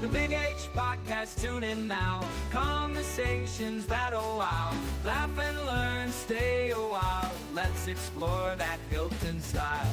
The Big H Podcast, tune in now. Conversations that'll wow. Laugh and learn, stay a while. Let's explore that Hilton style.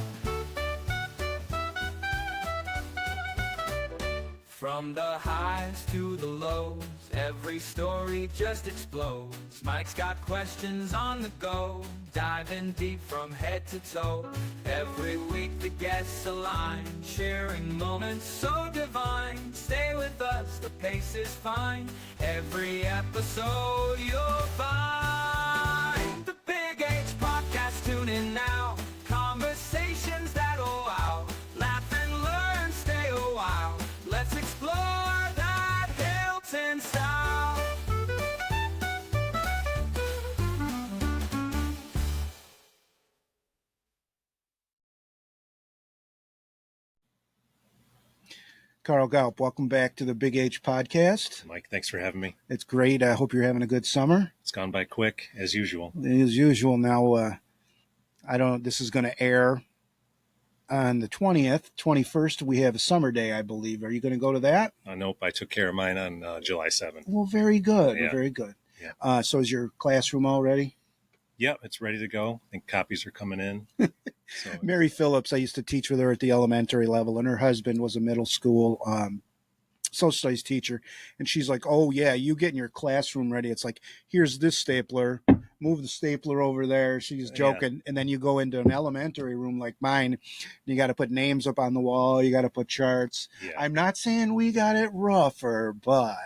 From the highs to the lows, every story just explodes. Mike's got questions on the go, diving deep from head to toe. Every week the guests align, sharing moments so divine. Stay with us, the pace is fine. Every episode you'll find. The Big H Podcast, tune in now. Conversations that'll wow. Laugh and learn, stay a while. Let's explore that Hilton style. Carl Gaupp, welcome back to the Big H Podcast. Mike, thanks for having me. It's great. I hope you're having a good summer. It's gone by quick, as usual. As usual. Now, this is going to air on the 20th, 21st. We have a summer day, I believe. Are you going to go to that? Nope, I took care of mine on July 7th. Well, very good. Yeah. Very good. Yeah. So is your classroom all ready? Yep, it's ready to go. I think copies are coming in. So Mary Phillips, I used to teach with her at the elementary level, and her husband was a middle school social studies teacher. And she's like, oh, yeah, you getting your classroom ready. It's like, here's this stapler. Move the stapler over there. She's joking. Yeah. And then you go into an elementary room like mine. You got to put names up on the wall. You got to put charts. Yeah. I'm not saying we got it rougher, but.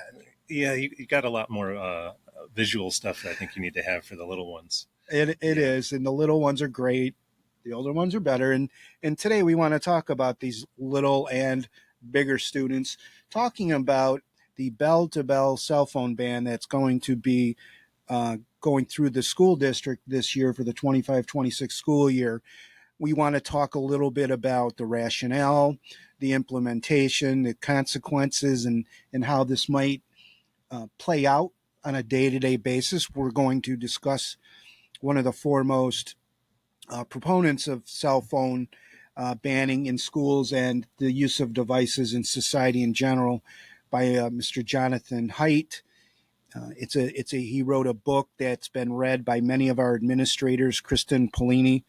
Yeah, you got a lot more visual stuff that I think you need to have for the little ones. It is. And the little ones are great. The older ones are better. And today we want to talk about these little and bigger students, talking about the bell-to-bell cell phone ban that's going to be going through the school district this year for the 25-26 school year. We want to talk a little bit about the rationale, the implementation, the consequences, and how this might play out on a day-to-day basis. We're going to discuss one of the foremost proponents of cell phone banning in schools and the use of devices in society in general by Mr. Jonathan Haidt. He wrote a book that's been read by many of our administrators. Kristen Polini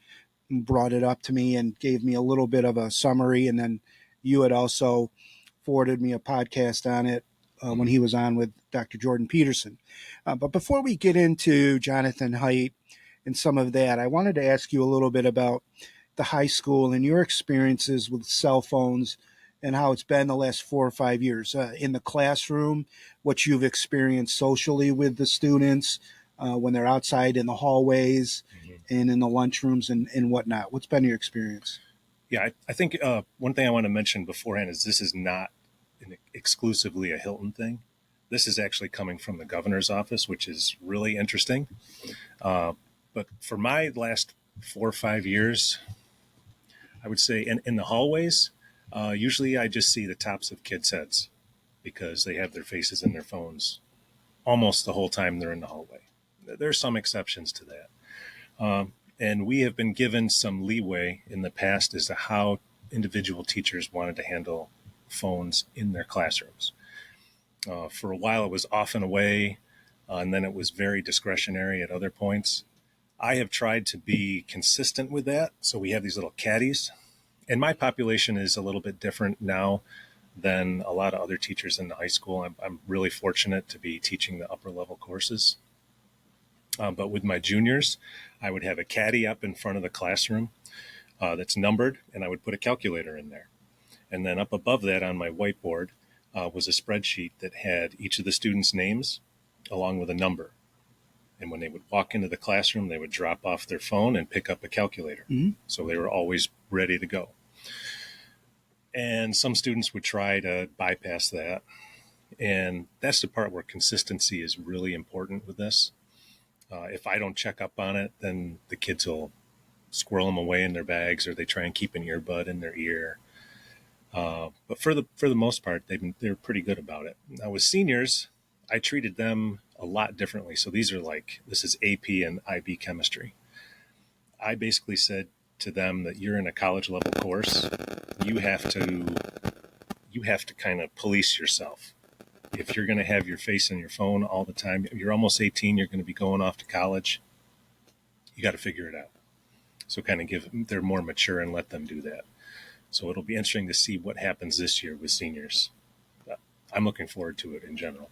brought it up to me and gave me a little bit of a summary. And then you had also forwarded me a podcast on it when he was on with Dr. Jordan Peterson. But before we get into Jonathan Haidt and some of that, I wanted to ask you a little bit about the high school and your experiences with cell phones and how it's been the last 4 or 5 years in the classroom, what you've experienced socially with the students when they're outside in the hallways and in the lunchrooms and whatnot. What's been your experience? Yeah, I think one thing I want to mention beforehand is this is not exclusively a Hilton thing. This is actually coming from the governor's office, which is really interesting. But for my last 4 or 5 years, I would say in the hallways, usually I just see the tops of kids' heads because they have their faces in their phones almost the whole time they're in the hallway. There are some exceptions to that. And we have been given some leeway in the past as to how individual teachers wanted to handle phones in their classrooms. For a while, it was off and away, and then it was very discretionary at other points. I have tried to be consistent with that. So we have these little caddies, and my population is a little bit different now than a lot of other teachers in the high school. I'm really fortunate to be teaching the upper level courses. But with my juniors, I would have a caddy up in front of the classroom that's numbered, and I would put a calculator in there. And then up above that on my whiteboard was a spreadsheet that had each of the students' names along with a number. And when they would walk into the classroom, they would drop off their phone and pick up a calculator. Mm-hmm. So they were always ready to go. And some students would try to bypass that. And that's the part where consistency is really important with this. If I don't check up on it, then the kids will squirrel them away in their bags, or they try and keep an earbud in their ear. But for the most part, they're pretty good about it. Now with seniors, I treated them a lot differently. So this is AP and IB chemistry. I basically said to them that you're in a college level course. You have to you have to kind of police yourself. If you're going to have your face in your phone all the time, you're almost 18, you're going to be going off to college. You got to figure it out. So kind of they're more mature and let them do that. So it'll be interesting to see what happens this year with seniors. I'm looking forward to it in general.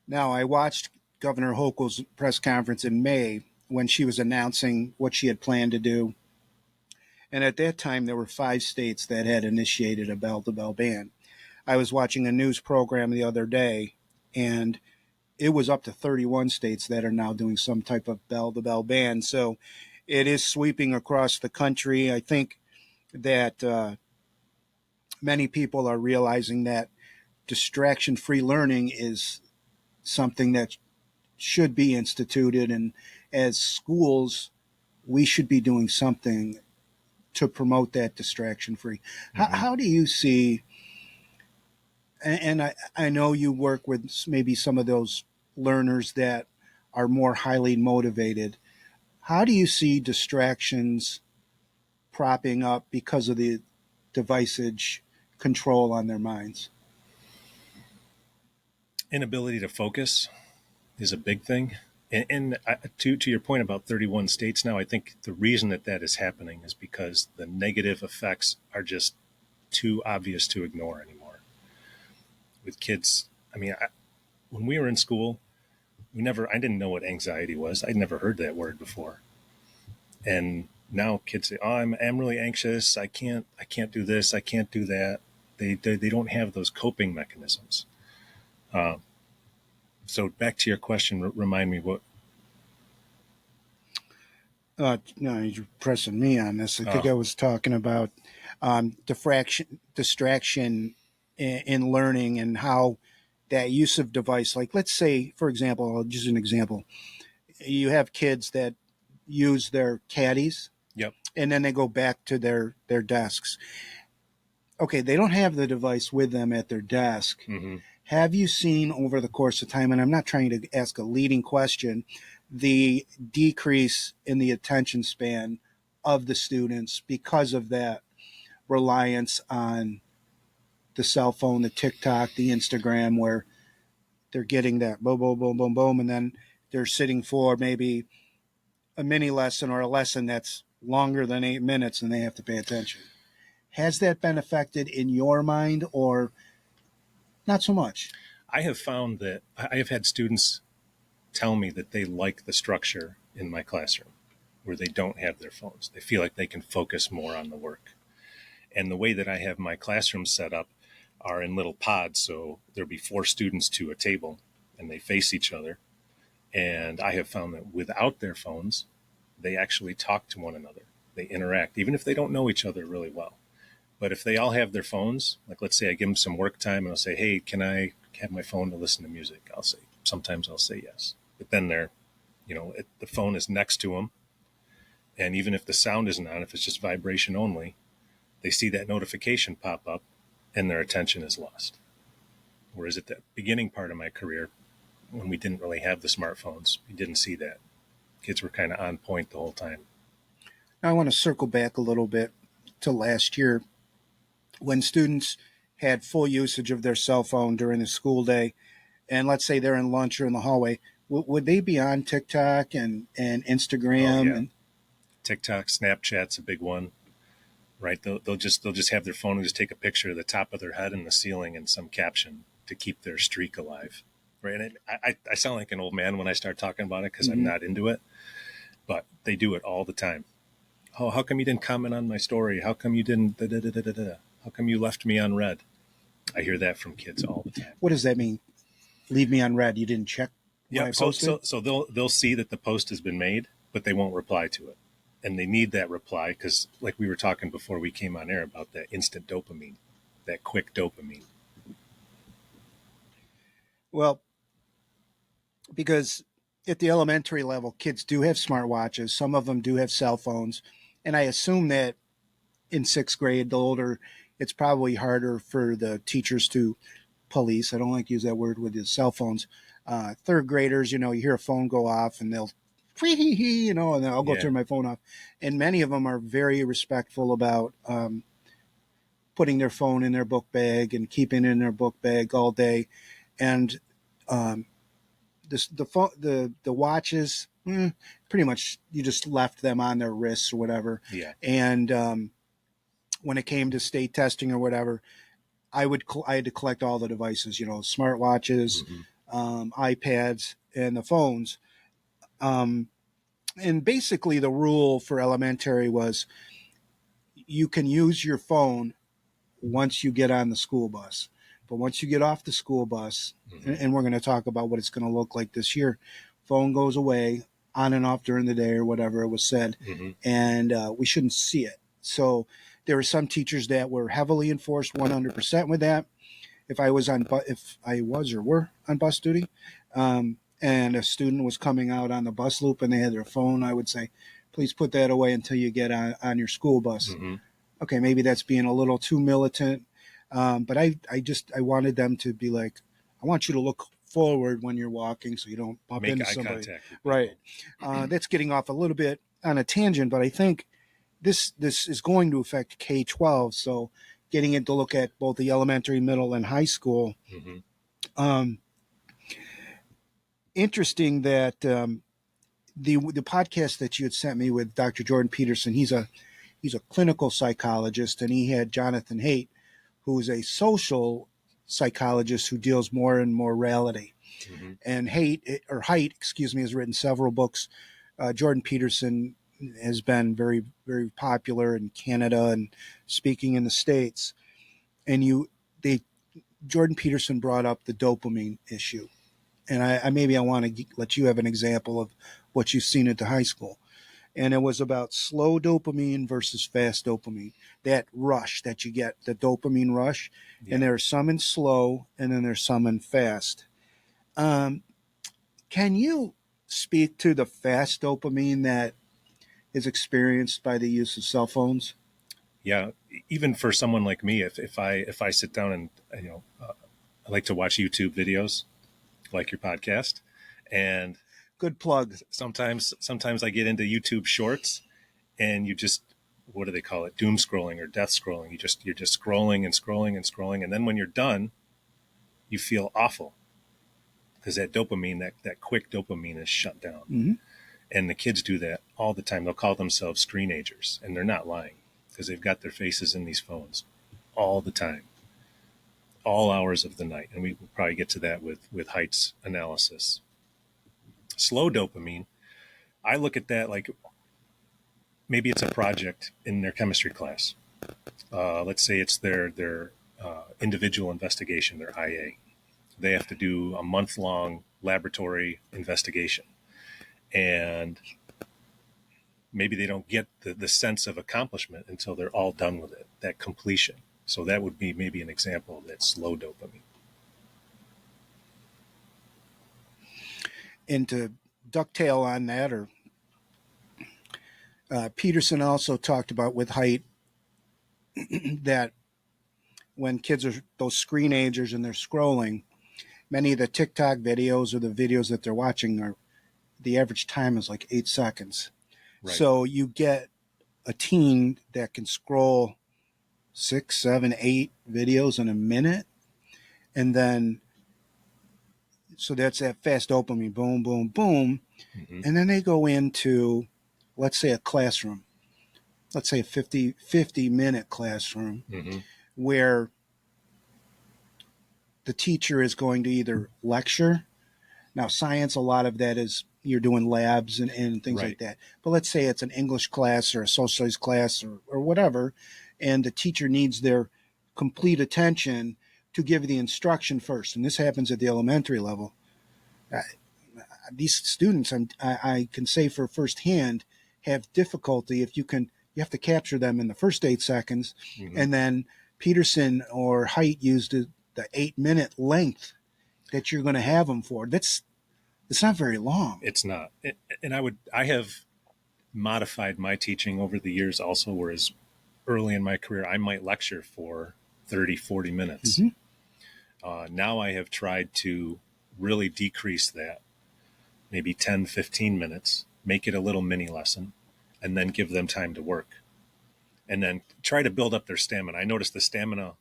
Now, I watched Governor Hochul's press conference in May when she was announcing what she had planned to do. And at that time, there were 5 states that had initiated a bell-to-bell ban. I was watching a news program the other day, and it was up to 31 states that are now doing some type of bell-to-bell ban. So it is sweeping across the country. I think that many people are realizing that distraction-free learning is something that should be instituted. And as schools, we should be doing something to promote that distraction-free. Mm-hmm. How do you see, and I know you work with maybe some of those learners that are more highly motivated. How do you see distractions propping up because of the deviceage control on their minds? Inability to focus is a big thing. And to your point about 31 states now, I think the reason that is happening is because the negative effects are just too obvious to ignore anymore. With kids, I mean, when we were in school, I didn't know what anxiety was. I'd never heard that word before. And now kids say, "Oh, I'm really anxious. I can't do this. I can't do that." They don't have those coping mechanisms. So back to your question, remind me what. No, you're pressing me on this. I think I was talking about distraction in learning and how that use of device, like let's say, for example, I'll use an example. You have kids that use their caddies. Yep. And then they go back to their desks. Okay, they don't have the device with them at their desk. Mm-hmm. Have you seen over the course of time, and I'm not trying to ask a leading question, the decrease in the attention span of the students because of that reliance on the cell phone, the TikTok, the Instagram, where they're getting that boom, boom, boom, boom, boom, and then they're sitting for maybe a mini lesson or a lesson that's longer than 8 minutes and they have to pay attention. Has that been affected in your mind or not so much? I have found that I have had students tell me that they like the structure in my classroom where they don't have their phones. They feel like they can focus more on the work. And the way that I have my classroom set up are in little pods. So there'll be 4 students to a table and they face each other. And I have found that without their phones, they actually talk to one another. They interact, even if they don't know each other really well. But if they all have their phones, like let's say I give them some work time and I'll say, "Hey, can I have my phone to listen to music?" Sometimes I'll say yes. But then the phone is next to them. And even if the sound isn't on, if it's just vibration only, they see that notification pop up and their attention is lost. Whereas at the beginning part of my career, when we didn't really have the smartphones, we didn't see that. Kids were kind of on point the whole time. Now I want to circle back a little bit to last year when students had full usage of their cell phone during the school day, and let's say they're in lunch or in the hallway, would they be on TikTok and Instagram? Oh, yeah. And TikTok, Snapchat's a big one, right? They'll just have their phone and just take a picture of the top of their head and the ceiling and some caption to keep their streak alive, right? And I sound like an old man when I start talking about it because I'm not into it, but they do it all the time. "Oh, how come you didn't comment on my story? How come you didn't da-da-da-da-da-da? How come you left me unread?" I hear that from kids all the time. What does that mean? Leave me unread. You didn't check what I posted? So they'll see that the post has been made, but they won't reply to it. And they need that reply because, like we were talking before we came on air about that instant dopamine, that quick dopamine. Well, because at the elementary level, kids do have smartwatches. Some of them do have cell phones. And I assume that in 6th grade, the older, it's probably harder for the teachers to police. I don't like to use that word with the cell phones. 3rd graders, you hear a phone go off and they'll, and then I'll go turn my phone off. And many of them are very respectful about putting their phone in their book bag and keeping it in their book bag all day. And the watches, pretty much you just left them on their wrists or whatever. Yeah. And when it came to state testing or whatever, I had to collect all the devices, smartwatches, iPads, and the phones. And basically, the rule for elementary was you can use your phone once you get on the school bus. But once you get off the school bus, and we're going to talk about what it's going to look like this year, phone goes away on and off during the day or whatever it was said, and we shouldn't see it. So there were some teachers that were heavily enforced 100% with that. If I was or were on bus duty, and a student was coming out on the bus loop and they had their phone, I would say, please put that away until you get on your school bus. Okay, maybe that's being a little too militant, but I wanted them to be like, I want you to look forward when you're walking so you don't bump into somebody. Make eye contact. Right. That's getting off a little bit on a tangent, but I think this is going to affect K-12. So getting it to look at both the elementary, middle, and high school. Interesting that the podcast that you had sent me with Dr. Jordan Peterson, he's a clinical psychologist, and he had Jonathan Haidt, who's a social psychologist who deals more in morality. And Haidt, has written several books. Jordan Peterson has been very, very popular in Canada and speaking in the States. And Jordan Peterson brought up the dopamine issue. And I want to let you have an example of what you've seen at the high school. And it was about slow dopamine versus fast dopamine, that rush that you get, the dopamine rush. Yeah. And there's some in slow, and then there's some in fast. Can you speak to the fast dopamine that is experienced by the use of cell phones? Yeah, even for someone like me, if I sit down and I like to watch YouTube videos, like your podcast, and good plug. Sometimes I get into YouTube Shorts, and you just, what do they call it? Doom scrolling or death scrolling. You're just scrolling and scrolling and scrolling, and then when you're done, you feel awful because that dopamine, that quick dopamine, is shut down. And the kids do that all the time. They'll call themselves screenagers, and they're not lying because they've got their faces in these phones all the time, all hours of the night. And we will probably get to that with Haidt's analysis. Slow dopamine, I look at that like maybe it's a project in their chemistry class. Let's say it's their individual investigation, their IA. They have to do a month-long laboratory investigation. And maybe they don't get the sense of accomplishment until they're all done with it, that completion. So that would be maybe an example of that slow dopamine. And to ducktail on that, or Peterson also talked about with Haidt that when kids are those screenagers and they're scrolling, many of the TikTok videos or the videos that they're watching the average time is like 8 seconds. Right. So you get a teen that can scroll 6, 7, 8 videos in a minute. And then, so that's that fast dopamine, boom, boom, boom. And then they go into, let's say, a classroom. Let's say a 50-minute classroom where the teacher is going to either lecture. Now, science, a lot of that is you're doing labs and things like that. But let's say it's an English class or a social studies class or whatever, and the teacher needs their complete attention to give the instruction first. And this happens at the elementary level. These students, I can say for firsthand, have difficulty if you have to capture them in the first 8 seconds. And then Peterson or Haidt used the 8-minute length that you're going to have them for. It's not very long. It's not. And I have modified my teaching over the years also, whereas early in my career, I might lecture for 30, 40 minutes. Now I have tried to really decrease that, maybe 10, 15 minutes, make it a little mini lesson, and then give them time to work. and then try to build up their stamina. I noticed the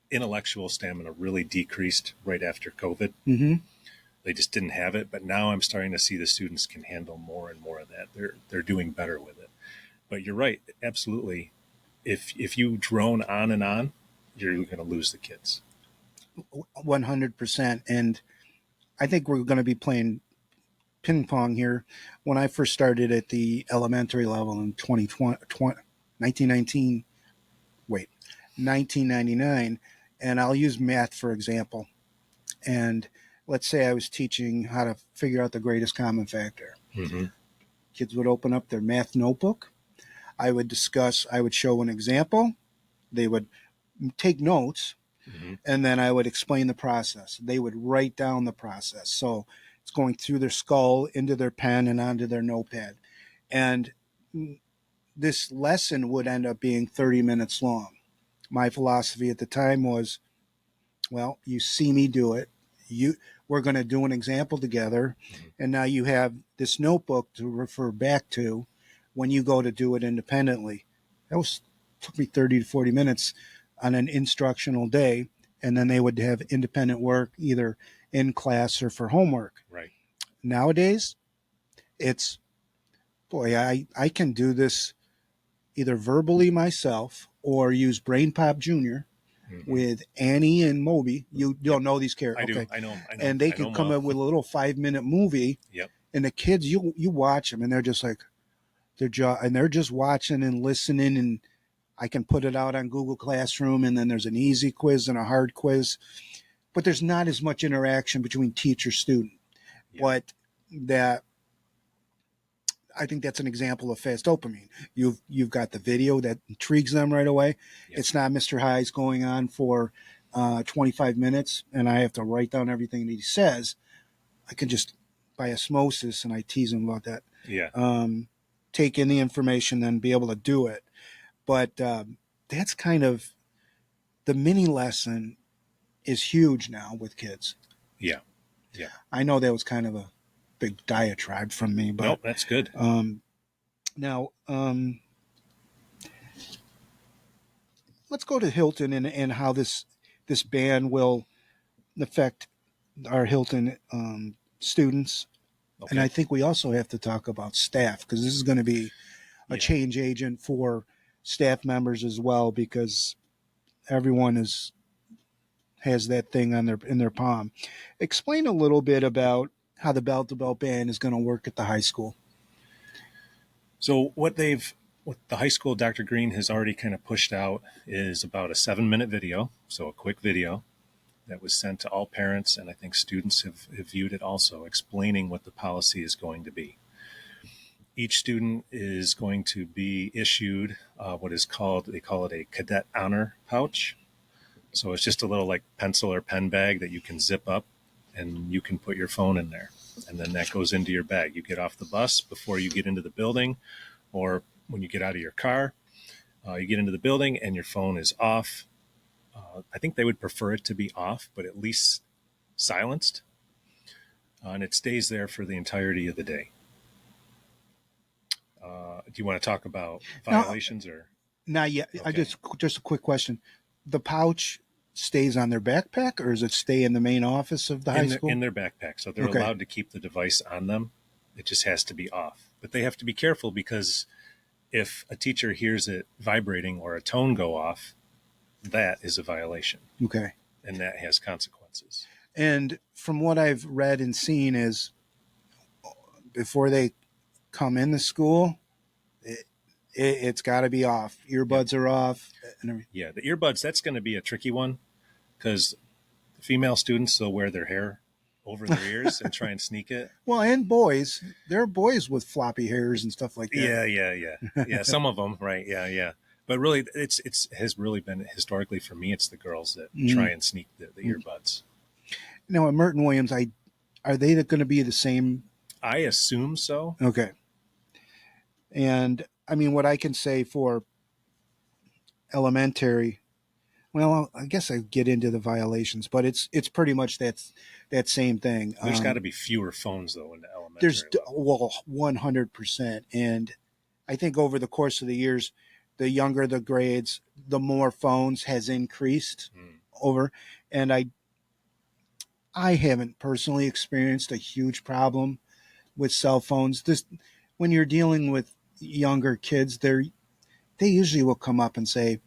intellectual stamina really decreased right after COVID. Mm-hmm. They just didn't have it, but now I'm starting to see the students can handle more and more of that. They're doing better with it. But you're right, absolutely. If you drone on and on, you're going to lose the kids. 100%. And I think we're going to be playing ping pong here. When I first started at the elementary level in 1999, and I'll use math for example. And let's say I was teaching how to figure out the greatest common factor. Mm-hmm. Kids would open up their math notebook. I would show an example. They would take notes, Mm-hmm. and then I would explain the process. They would write down the process. So it's going through their skull, into their pen, and onto their notepad. And this lesson would end up being 30 minutes long. My philosophy at the time was, well, you see me do it. We're going to do an example together, and now you have this notebook to refer back to when you go to do it independently. That took me 30 to 40 minutes on an instructional day, and then they would have independent work either in class or for homework. Right. Nowadays, it's, boy, I can do this either verbally myself or use Brain Pop Jr. Mm-hmm. with Annie and Moby. You don't know these characters. I do. Okay. I know. And they can come up with a little 5-minute movie. Yep. And the kids, you watch them, and they're just like, they're just watching and listening. And I can put it out on Google Classroom, and then there's an easy quiz and a hard quiz. But there's not as much interaction between teacher student. Yep. But that, I think that's an example of fast dopamine. You've got the video that intrigues them right away. Yep. It's not Mr. High's going on for 25 minutes, and I have to write down everything that he says. I can just, by osmosis, and I tease him about that. Yeah. Take in the information, then be able to do it. But that's kind of, the mini lesson is huge now with kids. Yeah. Yeah. I know that was kind of a big diatribe from me, but nope, that's good. Now, let's go to Hilton and how this ban will affect our Hilton students. Okay. And I think we also have to talk about staff, because this is going to be a change agent for staff members as well, because everyone has that thing in their palm. Explain a little bit about how the belt-to-belt ban is going to work at the high school. So what the high school, Dr. Green has already kind of pushed out is about a 7-minute video. So a quick video that was sent to all parents, and I think students have viewed it also, explaining what the policy is going to be. Each student is going to be issued they call it a cadet honor pouch. So it's just a little like pencil or pen bag that you can zip up, and you can put your phone in there, and then that goes into your bag. You get off the bus before you get into the building, or when you get out of your car, you get into the building and your phone is off. I think they would prefer it to be off, but at least silenced, and it stays there for the entirety of the day. Do you want to talk about violations or? Not yet. Okay. Just a quick question. The pouch stays on their backpack, or does it stay in the main office of the high school? In their backpack. So they're allowed to keep the device on them. It just has to be off. But they have to be careful, because if a teacher hears it vibrating or a tone go off, that is a violation. Okay. And that has consequences. And from what I've read and seen is, before they come in the school, it's got to be off. Earbuds are off. Yeah, the earbuds, that's going to be a tricky one, because female students, they'll wear their hair over their ears and try and sneak it. Well, and boys. There are boys with floppy hairs and stuff like that. Yeah, some of them, right, yeah. But really, it has really been, historically for me, it's the girls that try and sneak the earbuds. Now, at Merton Williams, are they going to be the same? I assume so. Okay. And, I mean, what I can say for elementary, well, I guess I get into the violations, but it's pretty much that same thing. There's got to be fewer phones, though, in the elementary level. 100%. And I think over the course of the years, the younger the grades, the more phones has increased over. And I haven't personally experienced a huge problem with cell phones. This, when you're dealing with younger kids, they usually will come up and say,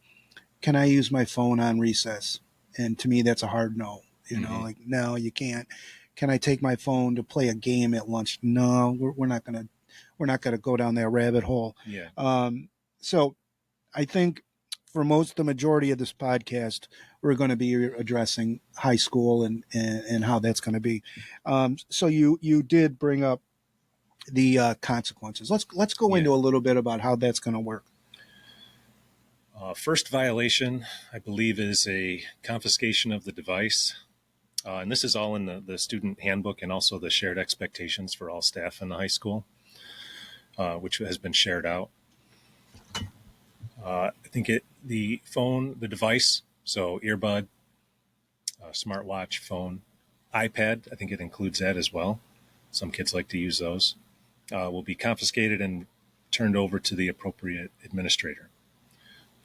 "Can I use my phone on recess?" And to me, that's a hard no. Like, no, you can't. Can I take my phone to play a game at lunch? No, we're not gonna go down that rabbit hole. Yeah. So I think for the majority of this podcast, we're going to be addressing high school and how that's going to be. So you did bring up the consequences. Let's go into a little bit about how that's going to work. First violation, I believe, is a confiscation of the device. And this is all in the student handbook and also the shared expectations for all staff in the high school, which has been shared out. I think the phone, the device, so earbud, smartwatch, phone, iPad, I think it includes that as well. Some kids like to use those, will be confiscated and turned over to the appropriate administrator.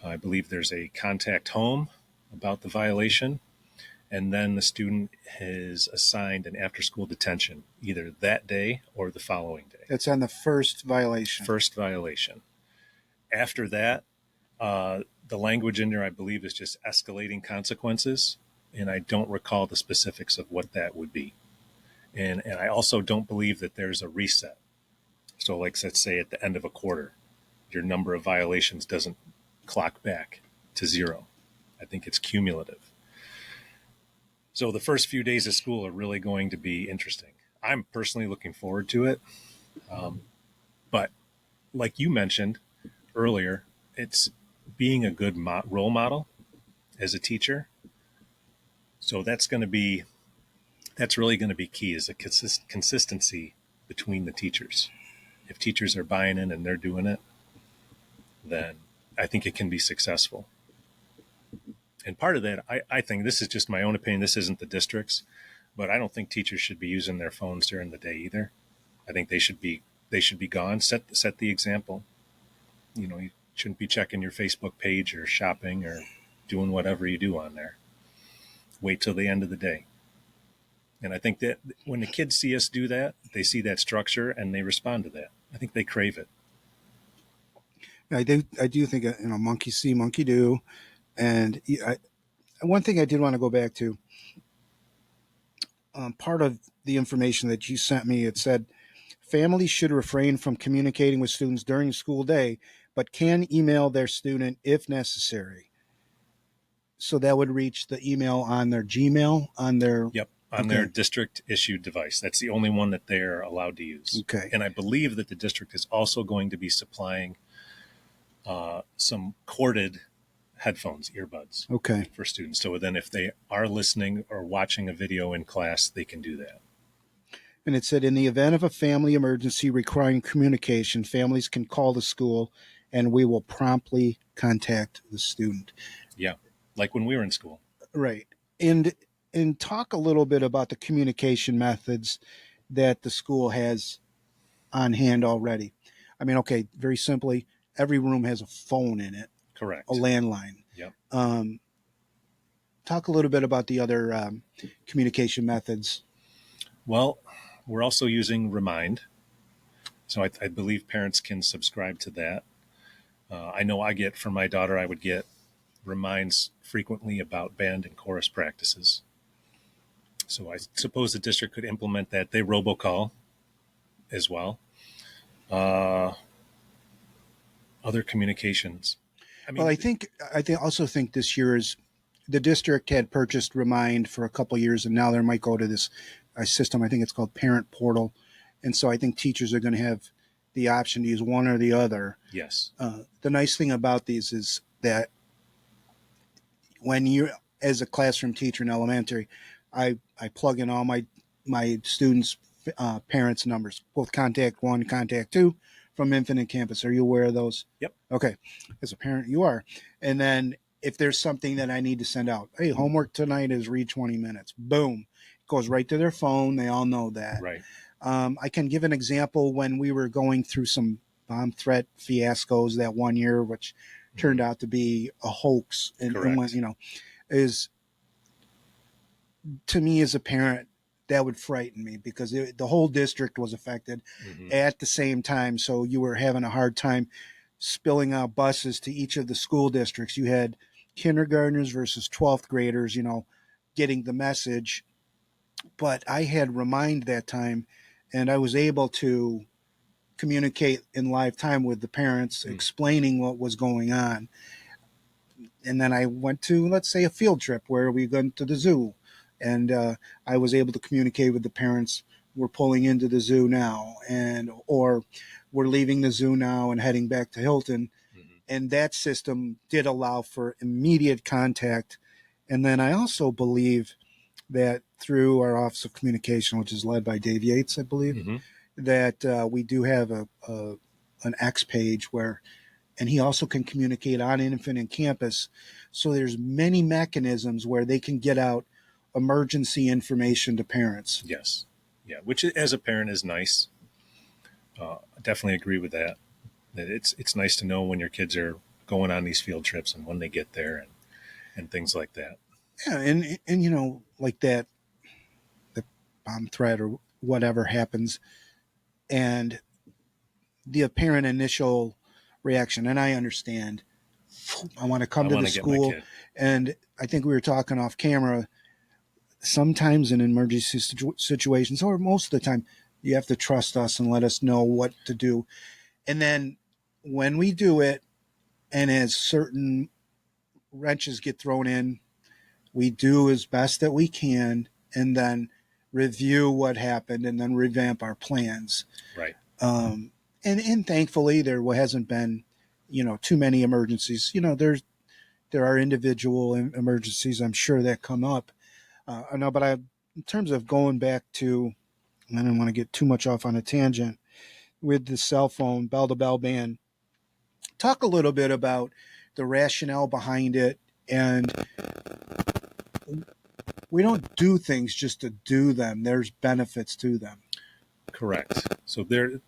I believe there's a contact home about the violation, and then the student is assigned an after-school detention either that day or the following day. That's on the first violation. First violation. After that, the language in there, I believe, is just escalating consequences, and I don't recall the specifics of what that would be. And I also don't believe that there's a reset. So, like, let's say at the end of a quarter, your number of violations doesn't clock back to 0. I think it's cumulative. So the first few days of school are really going to be interesting. I'm personally looking forward to it. But like you mentioned earlier, it's being a good role model as a teacher. So that's really going to be key, is a consistency between the teachers. If teachers are buying in and they're doing it, then I think it can be successful. And part of that, I think, this is just my own opinion, this isn't the district's, but I don't think teachers should be using their phones during the day either. I think they should be gone. Set the example. You shouldn't be checking your Facebook page or shopping or doing whatever you do on there. Wait till the end of the day. And I think that when the kids see us do that, they see that structure and they respond to that. I think they crave it. I do think, monkey see, monkey do. And one thing I did want to go back to, part of the information that you sent me, it said families should refrain from communicating with students during the school day, but can email their student if necessary. So that would reach the email on their Gmail, on their... Yep, on their district-issued device. That's the only one that they're allowed to use. Okay. And I believe that the district is also going to be supplying some corded headphones, earbuds, for students. So then if they are listening or watching a video in class, they can do that. And it said, in the event of a family emergency requiring communication, families can call the school and we will promptly contact the student. Yeah, like when we were in school. Right. And talk a little bit about the communication methods that the school has on hand already. I mean, okay, very simply, every room has a phone in it. Correct. A landline. Yep. Talk a little bit about the other communication methods. Well, we're also using Remind. So I believe parents can subscribe to that. I know for my daughter, I would get reminds frequently about band and chorus practices. So I suppose the district could implement that. They robocall as well. Other communications. Well, I also think this year the district had purchased Remind for a couple of years, and now they might go to this system. I think it's called Parent Portal, and so I think teachers are going to have the option to use one or the other. Yes. The nice thing about these is that when you, as a classroom teacher in elementary, I plug in all my students' parents' numbers, both contact 1, contact 2 from Infinite Campus. Are you aware of those? Yep. Okay. As a parent, you are. And then if there's something that I need to send out, hey, homework tonight is read 20 minutes. Boom. It goes right to their phone. They all know that. Right. I can give an example when we were going through some bomb threat fiascos that one year, which turned out to be a hoax. And when, Correct. is, to me as a parent, that would frighten me because the whole district was affected at the same time. So you were having a hard time spilling out buses to each of the school districts. You had kindergartners versus 12th graders, getting the message. But I had Remind that time, and I was able to communicate in live time with the parents, explaining what was going on. And then I went to, let's say, a field trip where we went to the zoo, and I was able to communicate with the parents. We're pulling into the zoo now, or we're leaving the zoo now and heading back to Hilton. And that system did allow for immediate contact. And then I also believe that through our Office of Communication, which is led by Dave Yates, I believe, that we do have an X page where, and he also can communicate on Infinite Campus. So there's many mechanisms where they can get out emergency information to parents. Yes. Yeah. Which as a parent is nice. I definitely agree with that. That it's nice to know when your kids are going on these field trips and when they get there and things like that. Yeah, and like that, the bomb threat or whatever happens, and the apparent initial reaction, and I understand. I want to come to the school, and I think we were talking off camera. Sometimes in emergency situations, or most of the time, you have to trust us and let us know what to do. And then when we do it, and as certain wrenches get thrown in, we do as best that we can, and then review what happened, and then revamp our plans. Right. And thankfully, there hasn't been, too many emergencies. There are individual emergencies, I'm sure, that come up. I know, but in terms of going back to, I don't want to get too much off on a tangent with the cell phone bell to bell ban. Talk a little bit about the rationale behind it, and we don't do things just to do them. There's benefits to them. Correct. So there,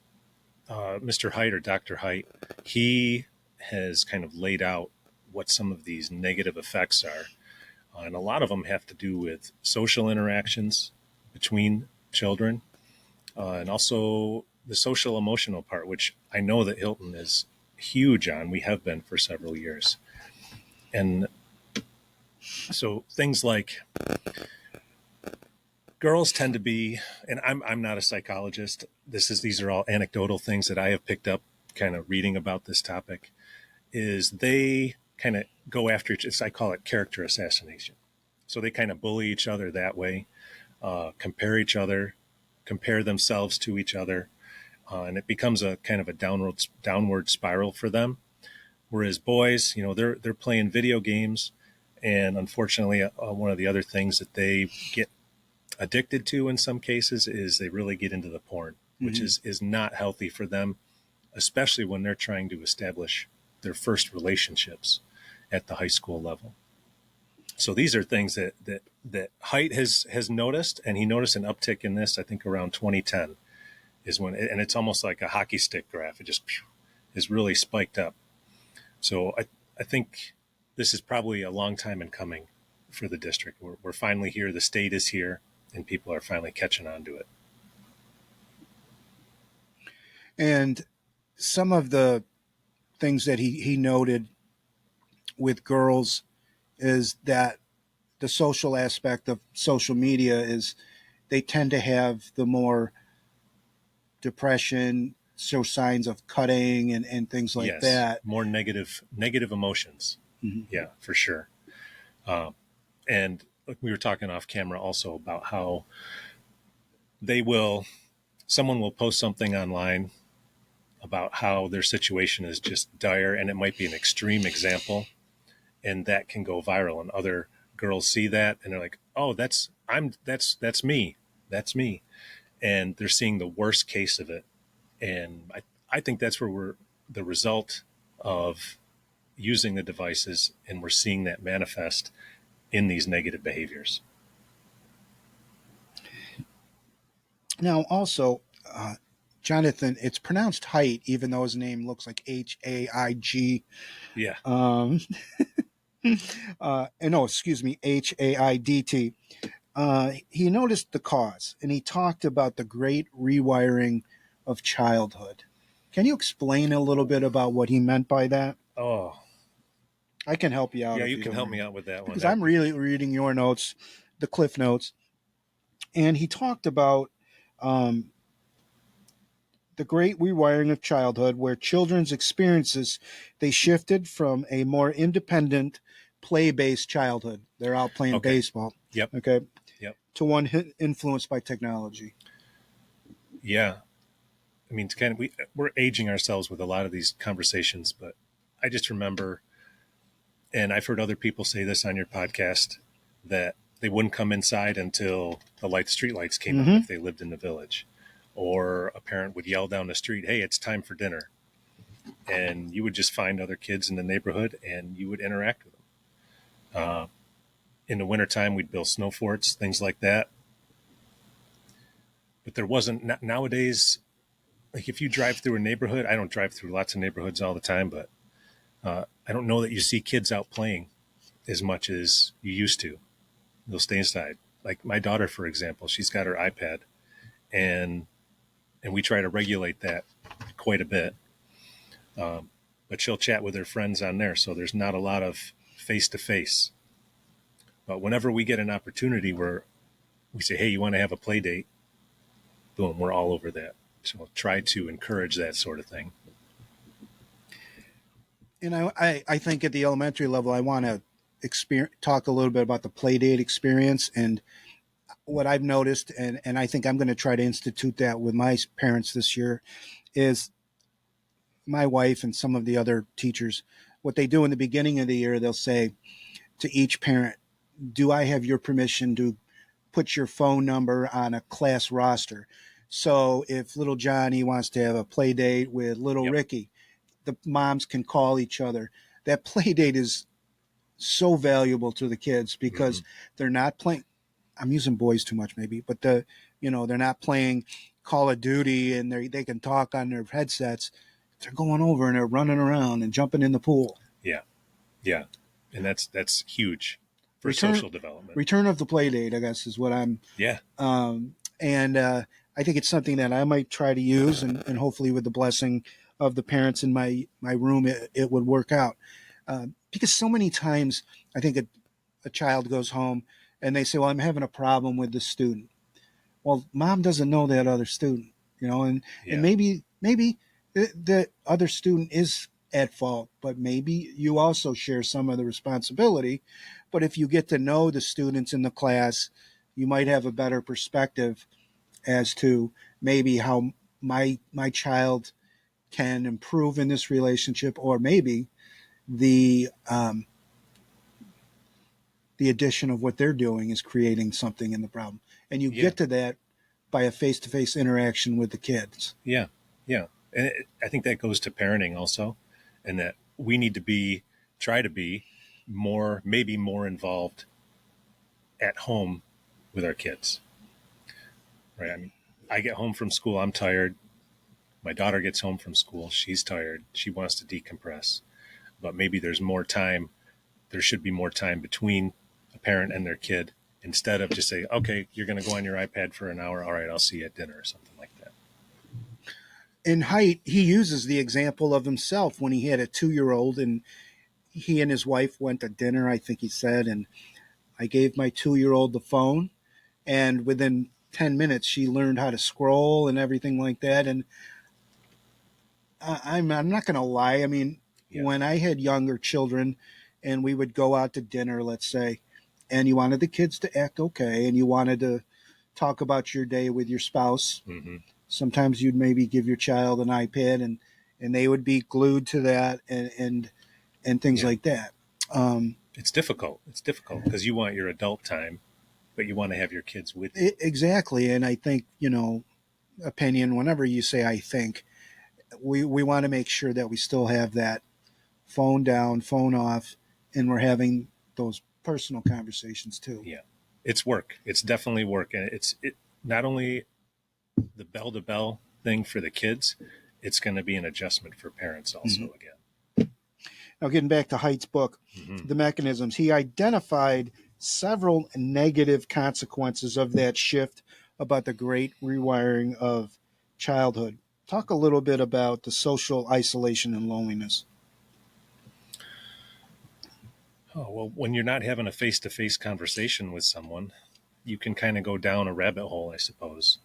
Mr. Height or Dr. Height, he has kind of laid out what some of these negative effects are. And a lot of them have to do with social interactions between children, and also the social emotional part, which I know that Hilton is huge on. We have been for several years. And so things like girls tend to be, and I'm not a psychologist. These are all anecdotal things that I have picked up kind of reading about this topic, is they kind of go after it. I call it character assassination. So they kind of bully each other that way, compare themselves to each other, and it becomes a kind of a downward spiral for them. Whereas boys, they're playing video games, and unfortunately, one of the other things that they get addicted to in some cases is they really get into the porn, which is not healthy for them, especially when they're trying to establish their first relationships at the high school level. So these are things that Height has noticed, and he noticed an uptick in this, I think around 2010 is when, and it's almost like a hockey stick graph. It just is really spiked up. So I think this is probably a long time in coming for the district. We're finally here. The state is here, and people are finally catching on to it. And some of the things that he noted with girls is that the social aspect of social media is they tend to have the more depression, show signs of cutting and things like that. More negative emotions. Yeah, for sure. And we were talking off camera also about how someone will post something online about how their situation is just dire, and it might be an extreme example, and that can go viral, and other girls see that and they're like, oh, that's me, and they're seeing the worst case of it. And I think that's where we're the result of using the devices, and we're seeing that manifest in these negative behaviors. Now, also, Jonathan, it's pronounced Height, even though his name looks like Haig. Yeah. Um, no, excuse me, Haidt. He noticed the cause, and he talked about the great rewiring of childhood. Can you explain a little bit about what he meant by that? Oh, I can help you out yeah. if You you can don't help me mind, out with that one. because I'm really reading your notes, the Cliff Notes, and he talked about um, the great rewiring of childhood, where children's experiences they shifted from a more independent, play-based childhood. They're out playing Okay. baseball, Yep. okay, Yep. to one influenced by technology. Yeah. I mean, it's kind of we're aging ourselves with a lot of these conversations, but I just remember, and I've heard other people say this on your podcast, that they wouldn't come inside until the street lights came on Mm-hmm. if they lived in the village, or a parent would yell down the street, "Hey, it's time for dinner," and you would just find other kids in the neighborhood and you would interact with them. In the wintertime, we'd build snow forts, things like that. But there wasn't nowadays. Like if you drive through a neighborhood, I don't drive through lots of neighborhoods all the time, but I don't know that you see kids out playing as much as you used to. They'll stay inside. Like my daughter, for example, she's got her iPad, and we try to regulate that quite a bit. But she'll chat with her friends on there, so there's not a lot of face to face. But whenever we get an opportunity where we say, "Hey, you want to have a play date?" Boom, we're all over that. So we'll try to encourage that sort of thing. And I think at the elementary level, I want to talk a little bit about the play date experience and what I've noticed, and I think I'm going to try to institute that with my parents this year, is my wife and some of the other teachers, what they do in the beginning of the year, they'll say to each parent, do I have your permission to put your phone number on a class roster? So if little Johnny wants to have a play date with little Yep. Ricky, the moms can call each other. That play date is so valuable to the kids because they're not playing. I'm using boys too much, maybe, but they're not playing Call of Duty and they can talk on their headsets. They're going over and they're running around and jumping in the pool. Yeah. Yeah. And that's huge for Return social development. return of the play date, I guess, is what I'm. Yeah. And I think it's something that I might try to use, and hopefully, with the blessing of the parents in my room, it would work out. Because so many times, I think a child goes home and they say, "Well, I'm having a problem with this student." Well, mom doesn't know that other student, and Yeah. maybe the other student is at fault, but maybe you also share some of the responsibility. But if you get to know the students in the class, you might have a better perspective as to maybe how my child can improve in this relationship, or maybe the the addition of what they're doing is creating something in the problem. And you Yeah. get to that by a face-to-face interaction with the kids. Yeah. Yeah. And I think that goes to parenting also, and that we need to try to be maybe more involved at home with our kids. Right. I mean, I get home from school, I'm tired. My daughter gets home from school, she's tired. She wants to decompress. But maybe there should be more time between a parent and their kid instead of just say, okay, you're going to go on your iPad for an hour. All right, I'll see you at dinner or something like that. In Height, he uses the example of himself when he had a 2-year-old, and he and his wife went to dinner, I think he said, and I gave my 2-year-old the phone, and within 10 minutes she learned how to scroll and everything like that. And I'm not going to lie. I mean, Yeah. when I had younger children and we would go out to dinner, let's say, and you wanted the kids to act okay and you wanted to talk about your day with your spouse, Mm-hmm. sometimes you'd maybe give your child an iPad and they would be glued to that and things Yeah. like that. It's difficult. It's difficult because you want your adult time, but you want to have your kids with you. Exactly. And I think, opinion, whenever you say I think, we want to make sure that we still have that phone down, phone off, and we're having those personal conversations too. Yeah. It's work. It's definitely work. And it not only the bell to bell thing for the kids, it's going to be an adjustment for parents also again. Now, getting back to Haidt's book, The Mechanisms, he identified several negative consequences of that shift about the great rewiring of childhood. Talk a little bit about the social isolation and loneliness. Oh, well, when you're not having a face-to-face conversation with someone, you can kind of go down a rabbit hole, I suppose.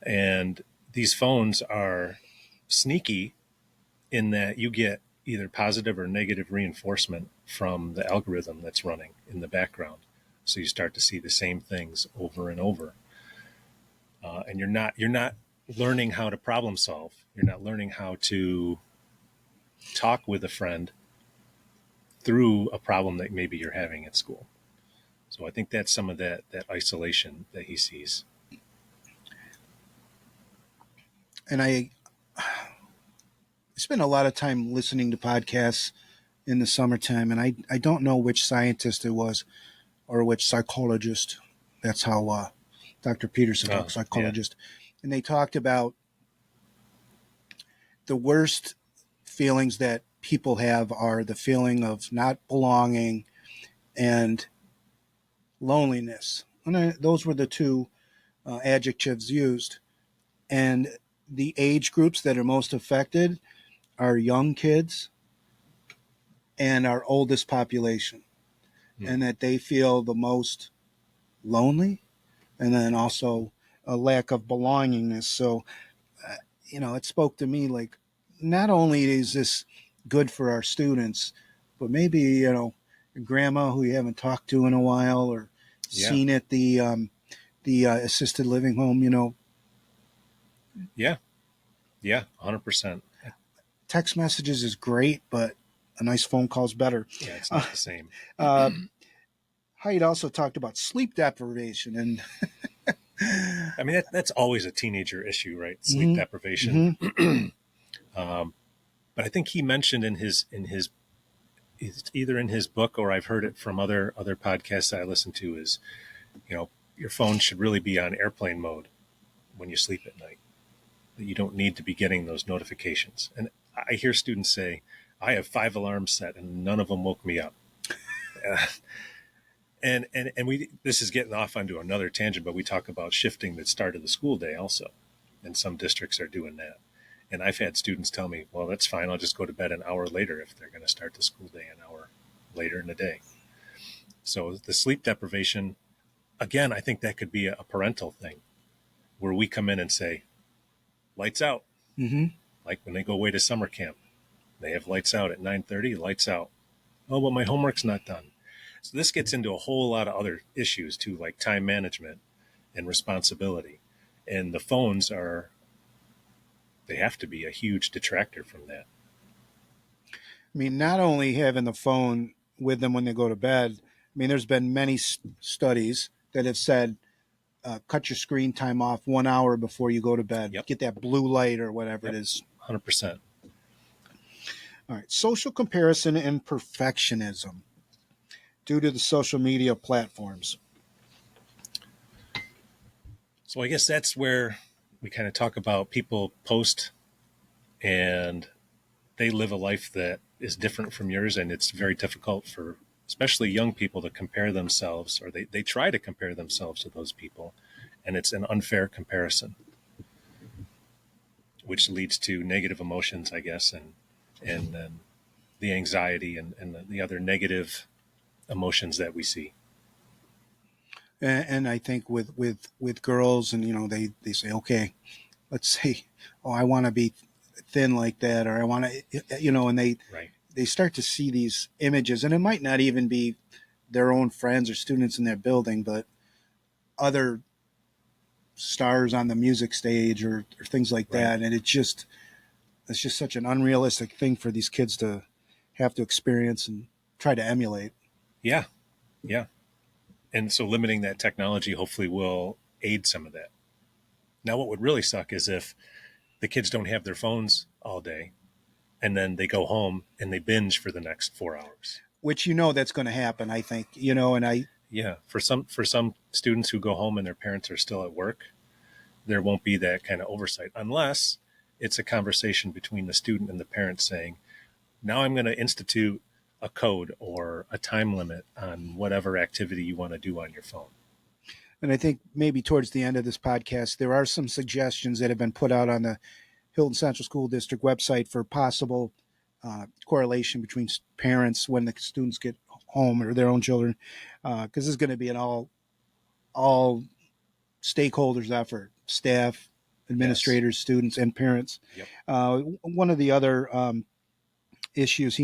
And these phones are sneaky in that you get either positive or negative reinforcement from the algorithm that's running in the background. So you start to see the same things over and over. And you're not learning how to problem solve. You're not learning how to talk with a friend through a problem that maybe you're having at school. So I think that's some of that isolation that he sees. And I spend a lot of time listening to podcasts in the summertime, and I don't know which scientist it was or which psychologist. That's how Dr. Peterson talks, psychologist. Yeah. And they talked about the worst feelings that people have are the feeling of not belonging and loneliness. And those were the two adjectives used. And the age groups that are most affected are young kids and our oldest population, and that they feel the most lonely, and then also a lack of belongingness. So, it spoke to me like, not only is this good for our students, but maybe, grandma who you haven't talked to in a while or seen at the assisted living home, Yeah, 100%. Text messages is great, but a nice phone call is better. Yeah, it's not the same. Haidt also talked about sleep deprivation, and I mean that's always a teenager issue, right? Sleep deprivation. But I think he mentioned in his either in his book or I've heard it from other podcasts that I listen to is, your phone should really be on airplane mode when you sleep at night. You don't need to be getting those notifications. And I hear students say, I have 5 alarms set and none of them woke me up. And this is getting off onto another tangent, but we talk about shifting the start of the school day also. And some districts are doing that. And I've had students tell me, well, that's fine. I'll just go to bed an hour later if they're going to start the school day an hour later in the day. So the sleep deprivation, again, I think that could be a parental thing where we come in and say, lights out. Like when they go away to summer camp, they have lights out at 9:30, lights out. Oh, but my homework's not done. So this gets into a whole lot of other issues too, like time management and responsibility. And the phones they have to be a huge detractor from that. I mean, not only having the phone with them when they go to bed, I mean, there's been many studies that have said, cut your screen time off 1 hour before you go to bed. Get that blue light or whatever it is. 100%. All right. Social comparison and perfectionism due to the social media platforms. So I guess that's where we kind of talk about people post and they live a life that is different from yours. And it's very difficult for especially young people to compare themselves, or they try to compare themselves to those people. And it's an unfair comparison, which leads to negative emotions, I guess, and then the anxiety and the other negative emotions that we see. And I think with girls, and they say, okay, let's say, oh, I want to be thin like that, or I want to, and they start to see these images, and it might not even be their own friends or students in their building, but other stars on the music stage or things like that. And it's just such an unrealistic thing for these kids to have to experience and try to emulate. Yeah. And so limiting that technology hopefully will aid some of that. Now, what would really suck is if the kids don't have their phones all day and then they go home and they binge for the next 4 hours. Which that's going to happen, I think, and Yeah, for some students who go home and their parents are still at work, there won't be that kind of oversight unless it's a conversation between the student and the parent saying, now I'm going to institute a code or a time limit on whatever activity you want to do on your phone. And I think maybe towards the end of this podcast, there are some suggestions that have been put out on the Hilton Central School District website for possible correlation between parents when the students get home or their own children, because this is going to be an all stakeholders effort: staff, administrators, yes, students, and parents. Yep. One of the other issues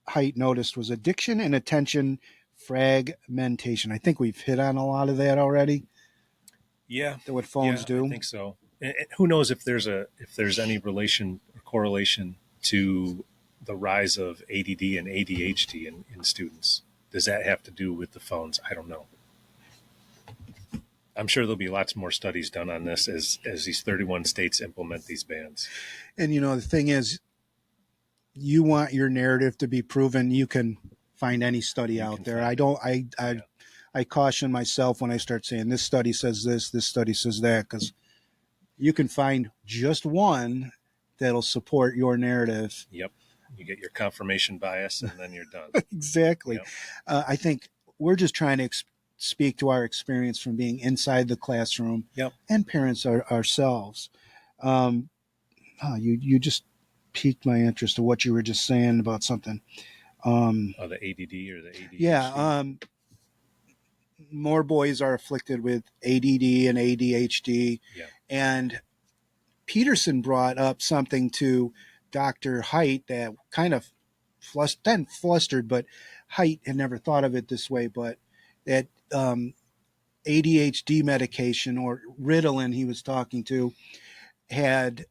Height noticed was addiction and attention fragmentation. I think we've hit on a lot of that already. Yeah, what phones do. I think so. And who knows if there's any relation or correlation to the rise of ADD and ADHD in students? Does that have to do with the phones? I don't know. I'm sure there'll be lots more studies done on this as these 31 states implement these bans. And the thing is, you want your narrative to be proven. You can find any study out there. I caution myself when I start saying this study says this study says that, because you can find just one that'll support your narrative. Yep. You get your confirmation bias and then you're done. Exactly. Yep. I think we're just trying to speak to our experience from being inside the classroom. Yep. And parents ourselves. You just piqued my interest to what you were just saying about something. The ADD or the ADHD? Yeah. More boys are afflicted with ADD and ADHD. Yeah. And Peterson brought up something to Dr. Height that kind of flustered, but Height had never thought of it this way, but that ADHD medication, or Ritalin he was talking to, had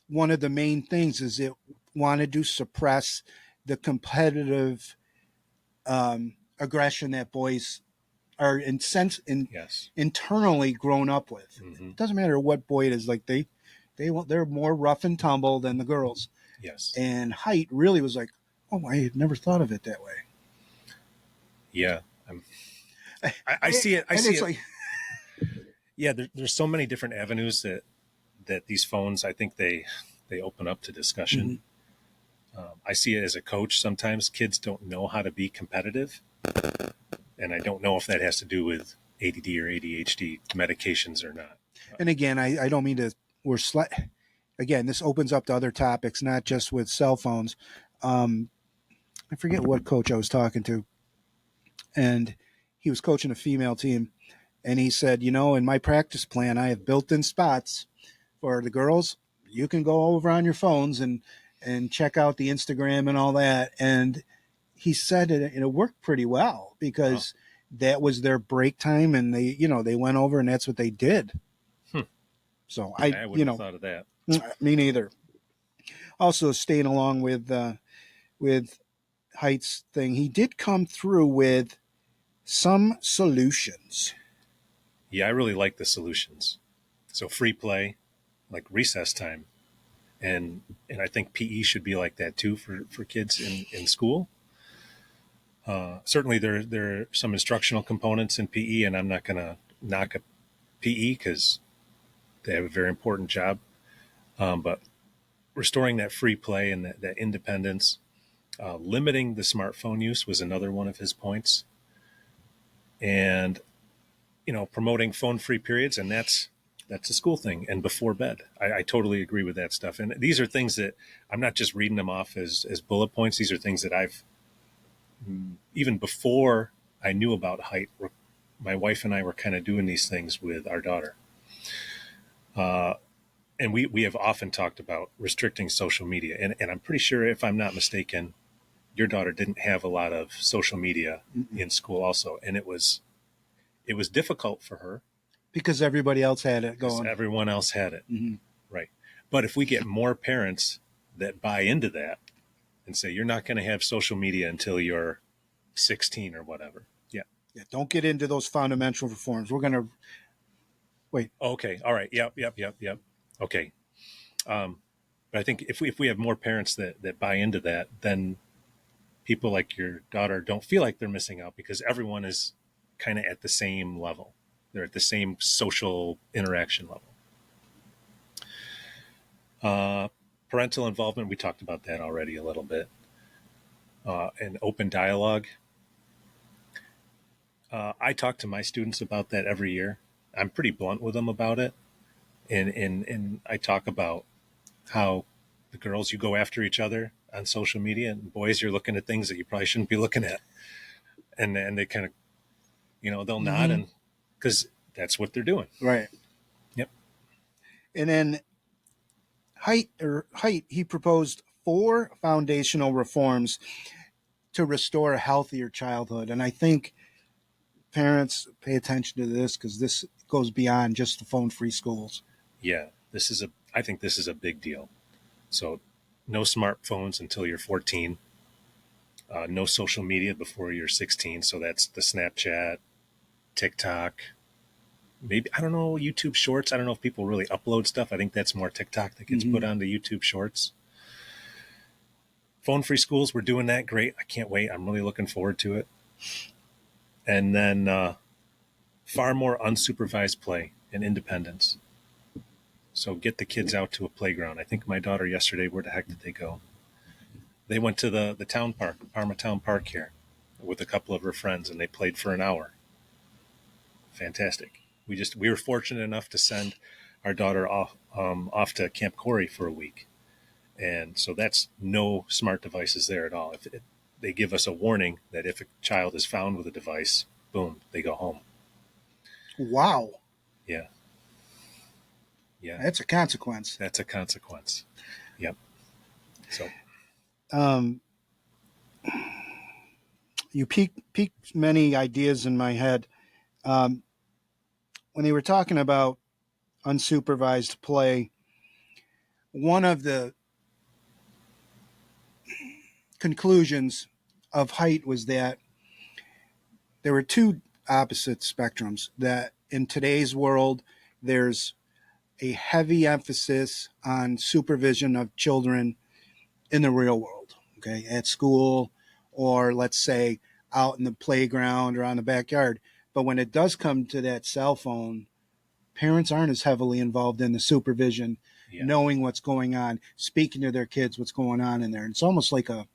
one of the main things is it wanted to suppress the competitive aggression that boys are internally grown up with. Mm-hmm. It doesn't matter what boy it is, like they're more rough and tumble than the girls. Yes. And Height really was like, oh, I had never thought of it that way. Yeah. I see it. I see it. Like, yeah, there's so many different avenues that these phones, I think they open up to discussion. Mm-hmm. I see it as a coach. Sometimes kids don't know how to be competitive. And I don't know if that has to do with ADD or ADHD medications or not. And again, I don't mean to, again, this opens up to other topics, not just with cell phones. I forget what coach I was talking to, and he was coaching a female team. And he said, in my practice plan, I have built-in spots for the girls. You can go over on your phones and check out the Instagram and all that. And he said it worked pretty well, because that was their break time, and they went over and that's what they did. So I wouldn't have thought of that. Me neither. Also, staying along with Height's thing, he did come through with some solutions. Yeah, I really like the solutions. So free play, like recess time. And I think PE should be like that too for kids in school. Certainly there are some instructional components in PE, and I'm not going to knock a PE because they have a very important job. But restoring that free play and that independence, limiting the smartphone use was another one of his points. And, promoting phone-free periods, and that's a school thing, and before bed. I totally agree with that stuff. And these are things that I'm not just reading them off as bullet points. These are things that I've, even before I knew about Height, my wife and I were kind of doing these things with our daughter. And we have often talked about restricting social media. And I'm pretty sure, if I'm not mistaken, your daughter didn't have a lot of social media in school also. And it was difficult for her. Because everybody else had it going. Everyone else had it. Mm-hmm. Right. But if we get more parents that buy into that and say, you're not going to have social media until you're 16 or whatever. Yeah. Don't get into those fundamental reforms. We're going to wait. Okay. All right. Yep. Okay. But I think if we have more parents that buy into that, then people like your daughter don't feel like they're missing out, because everyone is kind of at the same level. They're at the same social interaction level. Parental involvement, we talked about that already a little bit. And open dialogue. I talk to my students about that every year. I'm pretty blunt with them about it. And I talk about how the girls, you go after each other on social media, and boys, you're looking at things that you probably shouldn't be looking at. And they kind of, they'll nod, and because that's what they're doing. Right. Yep. And then Height, he proposed 4 foundational reforms to restore a healthier childhood. And I think parents pay attention to this because this goes beyond just the phone-free schools. Yeah, I think this is a big deal. So no smartphones until you're 14. No social media before you're 16. So that's the Snapchat, TikTok, maybe, I don't know, YouTube Shorts. I don't know if people really upload stuff. I think that's more TikTok that gets put onto YouTube Shorts. Phone-free schools, we're doing that. Great. I can't wait. I'm really looking forward to it. And then far more unsupervised play and independence. So get the kids out to a playground. I think my daughter yesterday, where the heck did they go? They went to the town park, Parma Town Park here, with a couple of her friends, and they played for an hour. Fantastic. We were fortunate enough to send our daughter off to Camp Corey for a week. And so that's no smart devices there at all. They give us a warning that if a child is found with a device, boom, they go home. Wow. Yeah. Yeah. That's a consequence. That's a consequence. Yep. So. You piqued many ideas in my head. When they were talking about unsupervised play, one of the conclusions of Height was that there were 2 opposite spectrums, that in today's world, there's a heavy emphasis on supervision of children in the real world, okay, at school, or let's say out in the playground or on the backyard. But when it does come to that cell phone, parents aren't as heavily involved in the supervision, knowing what's going on, speaking to their kids, what's going on in there. It's almost like a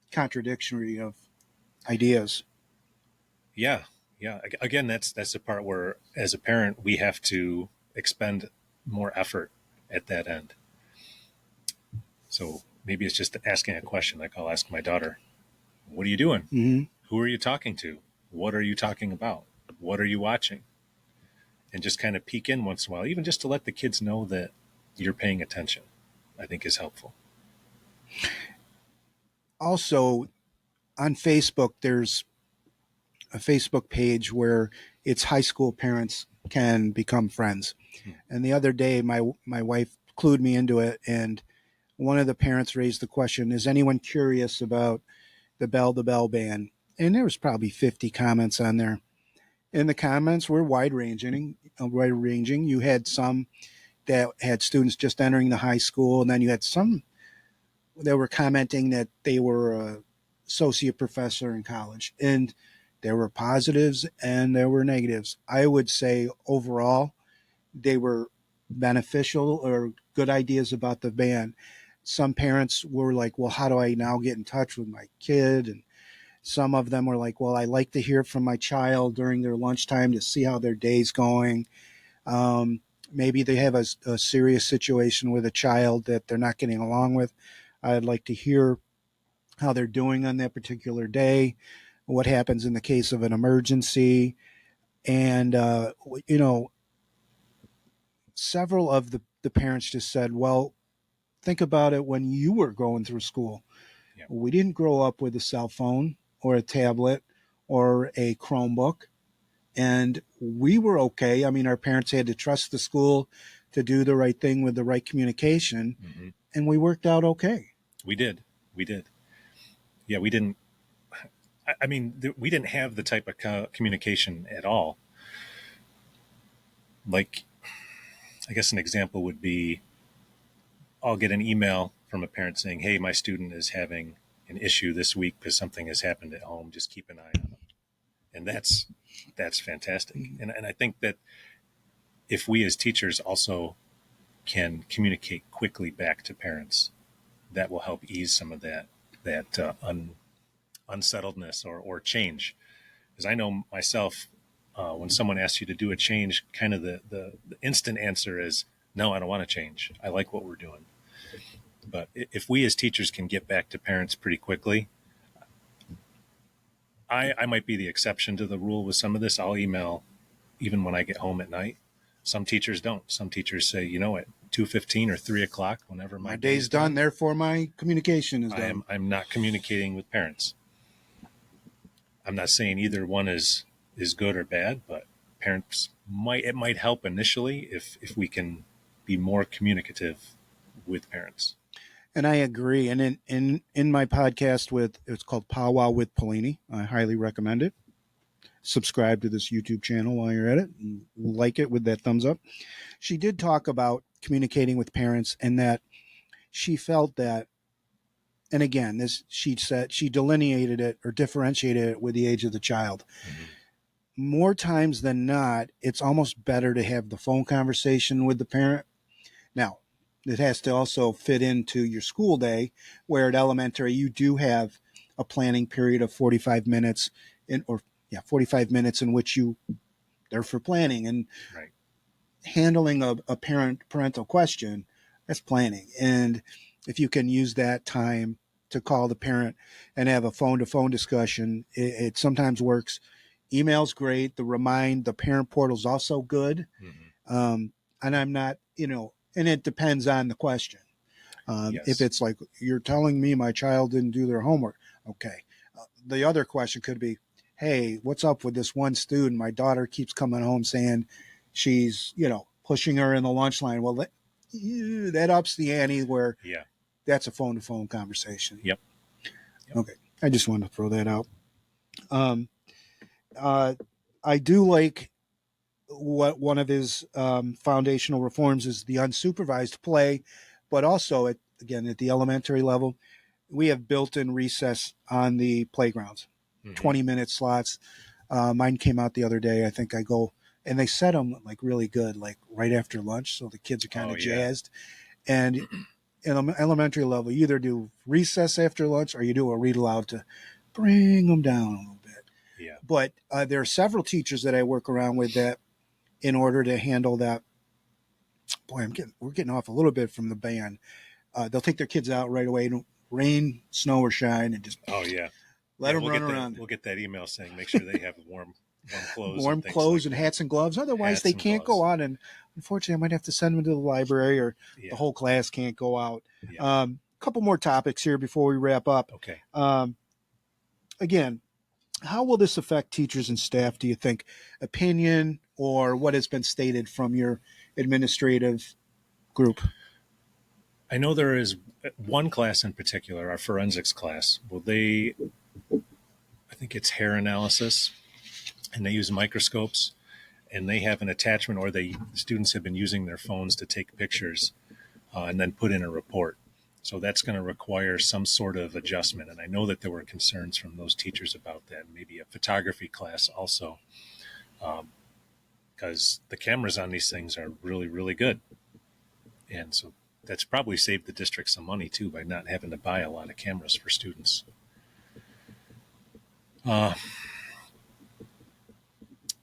contradictory of ideas. Yeah. Again, that's the part where, as a parent, we have to expend more effort at that end. So maybe it's just asking a question. Like, I'll ask my daughter, "What are you doing? Mm-hmm. Who are you talking to? What are you talking about? What are you watching?" And just kind of peek in once in a while, even just to let the kids know that you're paying attention, I think is helpful. Also, on Facebook, there's a Facebook page where it's high school parents can become friends. And the other day, my wife clued me into it, and one of the parents raised the question, is anyone curious about the Bell to Bell ban? And there was probably 50 comments on there. And the comments were wide-ranging. You had some that had students just entering the high school, and then you had some that were commenting that they were a associate professor in college. And there were positives and there were negatives. I would say overall, they were beneficial or good ideas about the ban. Some parents were like, well, how do I now get in touch with my kid? And some of them were like, well, I like to hear from my child during their lunchtime to see how their day's going. Maybe they have a serious situation with a child that they're not getting along with. I'd like to hear how they're doing on that particular day, what happens in the case of an emergency. And, several of the parents just said, well, think about it when you were going through school. Yeah. We didn't grow up with a cell phone or a tablet or a Chromebook, and we were okay. I mean, our parents had to trust the school to do the right thing with the right communication, and we worked out okay. We did. Yeah, we didn't. I mean, we didn't have the type of communication at all. Like, I guess an example would be, I'll get an email from a parent saying, "Hey, my student is having an issue this week because something has happened at home. Just keep an eye on them." And that's fantastic. And I think that if we as teachers also can communicate quickly back to parents, that will help ease some of that unsettledness or change. Because I know myself, when someone asks you to do a change, kind of the instant answer is, no, I don't want to change. I like what we're doing. But if we as teachers can get back to parents pretty quickly, I might be the exception to the rule with some of this. I'll email even when I get home at night. Some teachers don't. Some teachers say, at 2:15 or 3:00, whenever My day's done, therefore my communication is done. I'm not communicating with parents. I'm not saying either one is good or bad, but parents it might help initially if we can be more communicative with parents. And I agree. And in my podcast it's called Powwow with Polini. I highly recommend it. Subscribe to this YouTube channel while you're at it and like it with that thumbs up. She did talk about communicating with parents and that she felt that, and again, she said she delineated it or differentiated it with the age of the child. Mm-hmm. More times than not, it's almost better to have the phone conversation with the parent. Now, it has to also fit into your school day, where at elementary you do have a planning period of 45 minutes 45 minutes in which they're for planning and right. Handling a parental question. That's planning. And if you can use that time to call the parent and have a phone-to-phone discussion, it sometimes works. Email's great. The parent portal's also good. Mm-hmm. And I'm not, and it depends on the question. Yes. If it's like, you're telling me my child didn't do their homework, okay. The other question could be, hey, what's up with this one student? My daughter keeps coming home saying she's, pushing her in the lunch line. Well, that ups the ante where that's a phone-to-phone conversation. Yep. Okay. I just wanted to throw that out. I do like what one of his foundational reforms is the unsupervised play, but also at the elementary level, we have built-in recess on the playgrounds, 20-minute slots. Mine came out the other day. I think I go, and they set them like really good, like right after lunch. So the kids are kind of jazzed. And in elementary level, you either do recess after lunch or you do a read aloud to bring them down a little bit. Yeah. But there are several teachers that I work around with that in order to handle that. Boy, we're getting off a little bit from the band. They'll take their kids out right away, rain, snow, or shine, and just let them run around. We'll get that email saying make sure they have warm clothes. Warm clothes and hats and gloves. Otherwise, they can't go out. And unfortunately, I might have to send them to the library, or the whole class can't go out. Yeah. Couple more topics here before we wrap up. Okay. Again, how will this affect teachers and staff, do you think? Opinion or what has been stated from your administrative group? I know there is one class in particular, our forensics class. Well, I think it's hair analysis, and they use microscopes, and they have an attachment, or the students have been using their phones to take pictures and then put in a report. So that's going to require some sort of adjustment. And I know that there were concerns from those teachers about that. Maybe a photography class also, because the cameras on these things are really, really good. And so that's probably saved the district some money too by not having to buy a lot of cameras for students. But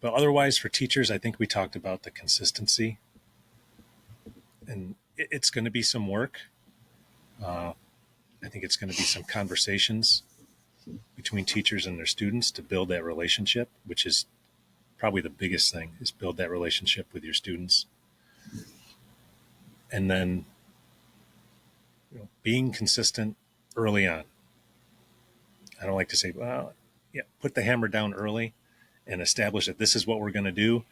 otherwise for teachers, I think we talked about the consistency, and it's going to be some work. I think it's going to be some conversations between teachers and their students to build that relationship, which is probably the biggest thing, is build that relationship with your students. And then being consistent early on. I don't like to say, put the hammer down early and establish that this is what we're going to do.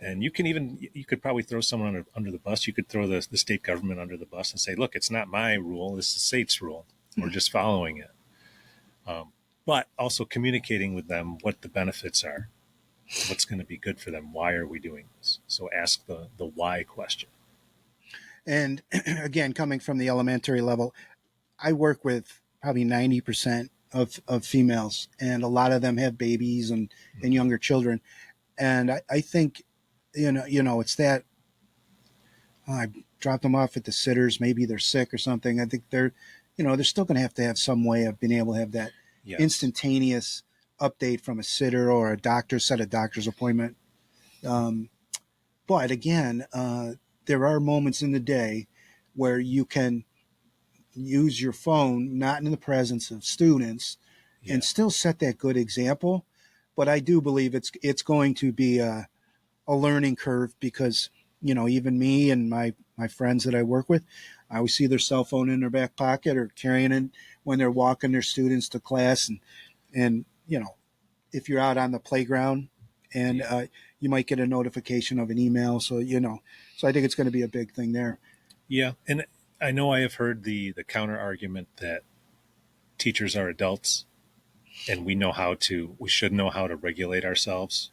And you could probably throw someone under the bus. You could throw the state government under the bus and say, look, it's not my rule. This is the state's rule. We're just following it. But also communicating with them what the benefits are, what's going to be good for them. Why are we doing this? So ask the why question. And again, coming from the elementary level, I work with probably 90% of females, and a lot of them have babies and younger children. And I think, it's that I dropped them off at the sitters. Maybe they're sick or something. I think they're still going to have some way of being able to have that Yes. instantaneous update from a sitter or a doctor, set a doctor's appointment. But again, there are moments in the day where you can use your phone, not in the presence of students, and still set that good example. But I do believe it's going to be a learning curve, because even me and my friends that I work with, I always see their cell phone in their back pocket or carrying it when they're walking their students to class, and if you're out on the playground, and you might get a notification of an email, so I think it's going to be a big thing there. Yeah, and I know I have heard the counter argument that teachers are adults, and we should know how to regulate ourselves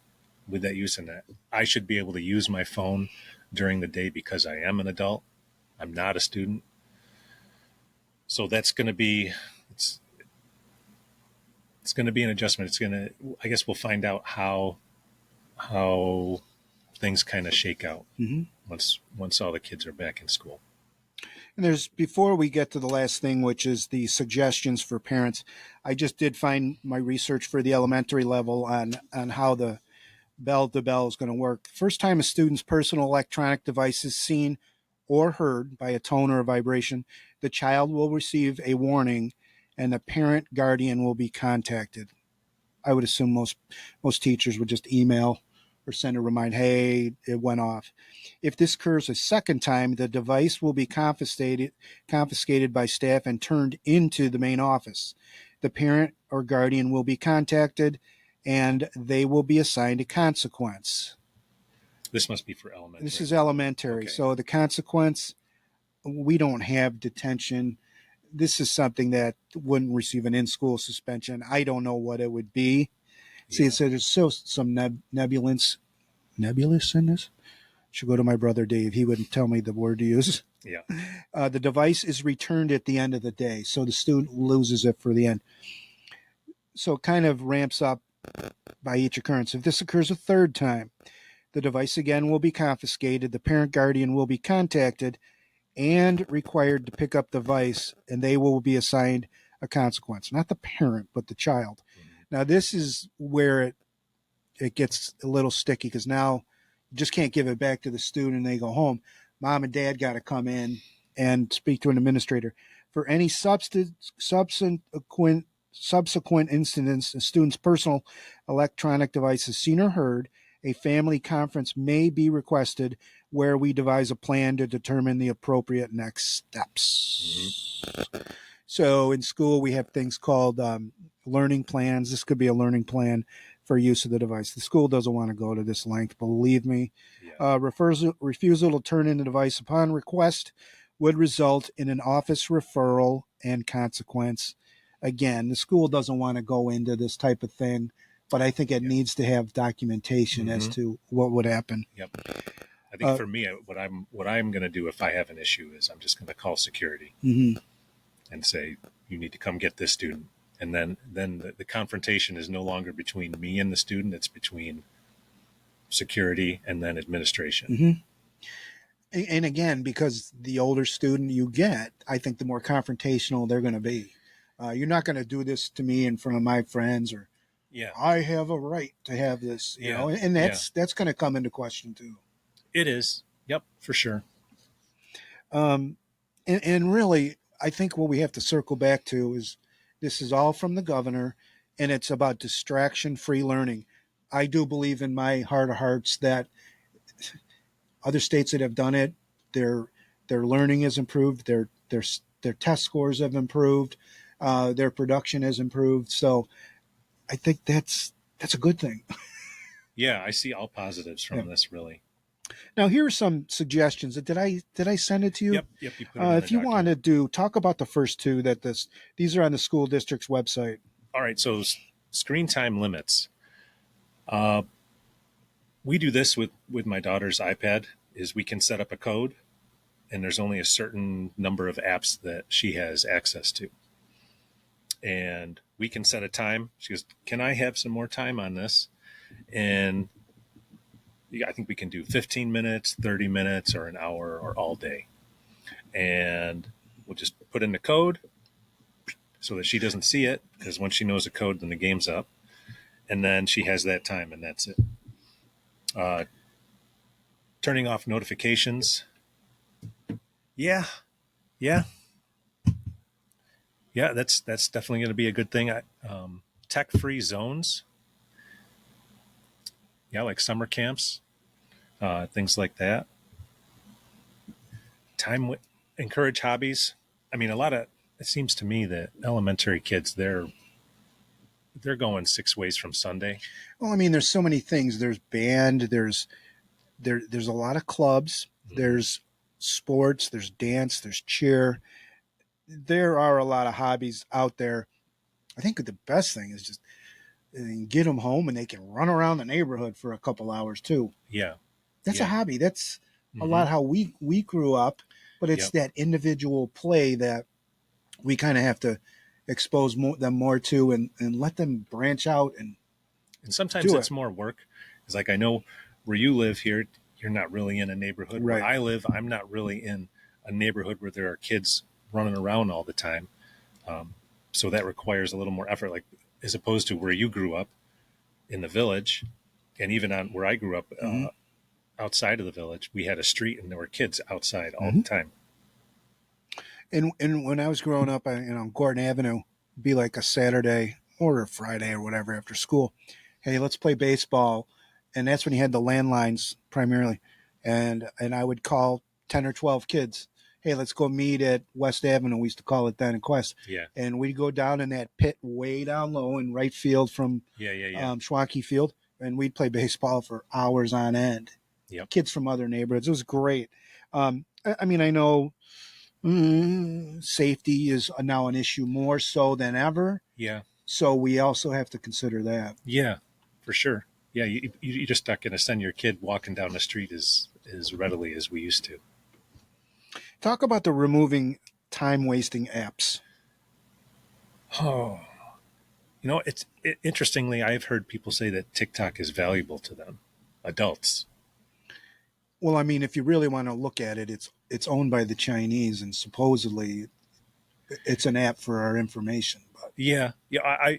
with that use, and that I should be able to use my phone during the day because I am an adult. I'm not a student. So that's going to be it's going to be an adjustment. I guess we'll find out how things kind of shake out once all the kids are back in school. And before we get to the last thing, which is the suggestions for parents, I just did find my research for the elementary level on how the bell-to-bell is going to work. First time a student's personal electronic device is seen or heard by a tone or a vibration, the child will receive a warning and the parent guardian will be contacted. I would assume most teachers would just email or send a reminder, hey, it went off. If this occurs a second time, the device will be confiscated by staff and turned into the main office. The parent or guardian will be contacted and they will be assigned a consequence. This must be for elementary. This is elementary. Okay. So the consequence, we don't have detention. This is something that wouldn't receive an in-school suspension. I don't know what it would be. See, so there's still some nebulous in this. Should go to my brother Dave. He wouldn't tell me the word to use. Yeah. The device is returned at the end of the day, so the student loses it for the end. So it kind of ramps up by each occurrence. If this occurs a third time, the device again will be confiscated. The parent guardian will be contacted and required to pick up the device, and they will be assigned a consequence. Not the parent, but the child. Now, this is where it gets a little sticky, because now you just can't give it back to the student and they go home. Mom and dad got to come in and speak to an administrator. For any subsequent incidents, a student's personal electronic device is seen or heard, a family conference may be requested where we devise a plan to determine the appropriate next steps. Mm-hmm. So in school, we have things called learning plans. This could be a learning plan for use of the device. The school doesn't want to go to this length, believe me. Yeah. Refusal to turn in the device upon request would result in an office referral and consequence. Again, the school doesn't want to go into this type of thing, but I think it needs to have documentation as to what would happen. Yep. I think for me, what I'm going to do if I have an issue is I'm just going to call security and say, you need to come get this student. And then the confrontation is no longer between me and the student. It's between security and then administration. And again, because the older student you get, I think the more confrontational they're going to be. You're not going to do this to me in front of my friends, or I have a right to have this, you know, and that's going to come into question too. It is. Yep, for sure. And really, I think what we have to circle back to is this is all from the governor, and it's about distraction-free learning. I do believe in my heart of hearts that other states that have done it, their learning has improved, their test scores have improved, their production has improved. So I think that's a good thing. Yeah, I see all positives from this, really. Now, here are some suggestions. Did I send it to you? Yep. You put it in if you want to talk about the first two, these are on the school district's website. All right. So screen time limits. We do this with my daughter's iPad. Is we can set up a code, and there's only a certain number of apps that she has access to. And we can set a time. She goes, can I have some more time on this? And I think we can do 15 minutes, 30 minutes, or an hour, or all day. And we'll just put in the code so that she doesn't see it, because once she knows the code, then the game's up. And then she has that time, and that's it. Turning off notifications. Yeah, yeah, yeah. That's definitely going to be a good thing. Tech-free zones. Yeah, like summer camps, things like that. Encourage hobbies. I mean, it seems to me that elementary kids, they're going 6 ways from Sunday. Well, I mean, there's so many things. There's band. There's a lot of clubs. Mm-hmm. There's sports. There's dance. There's cheer. There are a lot of hobbies out there. I think the best thing is just get them home and they can run around the neighborhood for a couple hours too. Yeah, that's a hobby. That's mm-hmm. a lot how we grew up, but it's that individual play that we kind of have to expose them more to and let them branch out. And sometimes it's more work. It's like, I know where you live here, you're not really in a neighborhood. Right. Where I live, I'm not really in a neighborhood where there are kids running around all the time. So that requires a little more effort, like as opposed to where you grew up in the village, and even on where I grew up, mm-hmm. outside of the village, we had a street and there were kids outside all mm-hmm. the time. And when I was growing up, on Gordon Avenue, it'd be like a Saturday or a Friday or whatever after school. Hey, let's play baseball. And that's when you had the landlines primarily. And I would call 10 or 12 kids. Hey, let's go meet at West Avenue. We used to call it then in Quest. Yeah. And we'd go down in that pit way down low in right field from Schwanke Field. And we'd play baseball for hours on end. Yep. Kids from other neighborhoods. It was great. I mean, I know safety is now an issue more so than ever. Yeah. So we also have to consider that. Yeah, for sure. Yeah, you're just not going to send your kid walking down the street as readily as we used to. Talk about the removing time-wasting apps. Oh, interestingly, I've heard people say that TikTok is valuable to them, adults. Well, I mean, if you really want to look at it, it's owned by the Chinese, and supposedly it's an app for our information. But yeah, I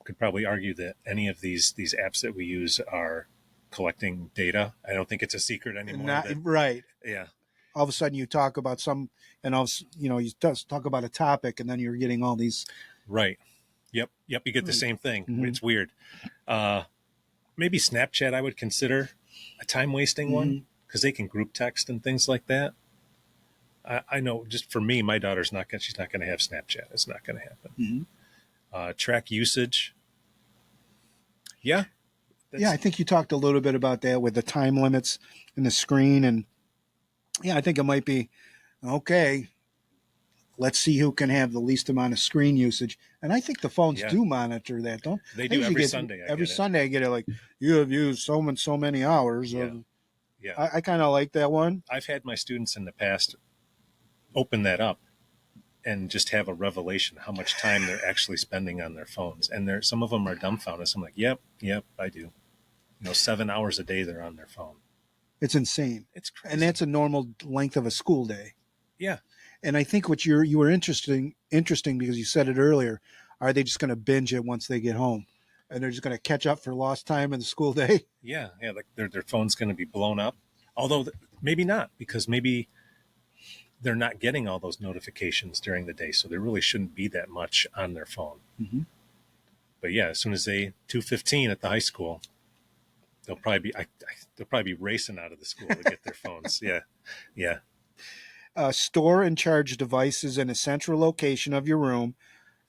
could probably argue that any of these apps that we use are collecting data. I don't think it's a secret anymore. Right. Yeah. All of a sudden, you talk about you talk about a topic, and then you're getting all these. Right. Yep. You get the same thing. Mm-hmm. It's weird. Maybe Snapchat I would consider a time-wasting one, because they can group text and things like that. I know, just for me, my daughter's she's not going to have Snapchat. It's not going to happen. Mm-hmm. Track usage. Yeah. Yeah, I think you talked a little bit about that with the time limits and the screen. And yeah, I think it might be, okay, let's see who can have the least amount of screen usage. And I think the phones do monitor that, don't they? Do every Sunday. Every Sunday I get it like, you have used so many hours. Yeah. I kind of like that one. I've had my students in the past open that up and just have a revelation how much time they're actually spending on their phones. And some of them are dumbfounded. So I'm like, yep, I do. 7 hours a day they're on their phone. It's insane. It's crazy. And that's a normal length of a school day. Yeah. And I think what you were interesting because you said it earlier. Are they just going to binge it once they get home, and they're just going to catch up for lost time in the school day? Yeah. Like their phone's going to be blown up. Although maybe not, because maybe they're not getting all those notifications during the day, so there really shouldn't be that much on their phone. Mm-hmm. But yeah, as soon as 2:15 at the high school, they'll probably be racing out of the school to get their phones. Yeah. Store and charge devices in a central location of your room,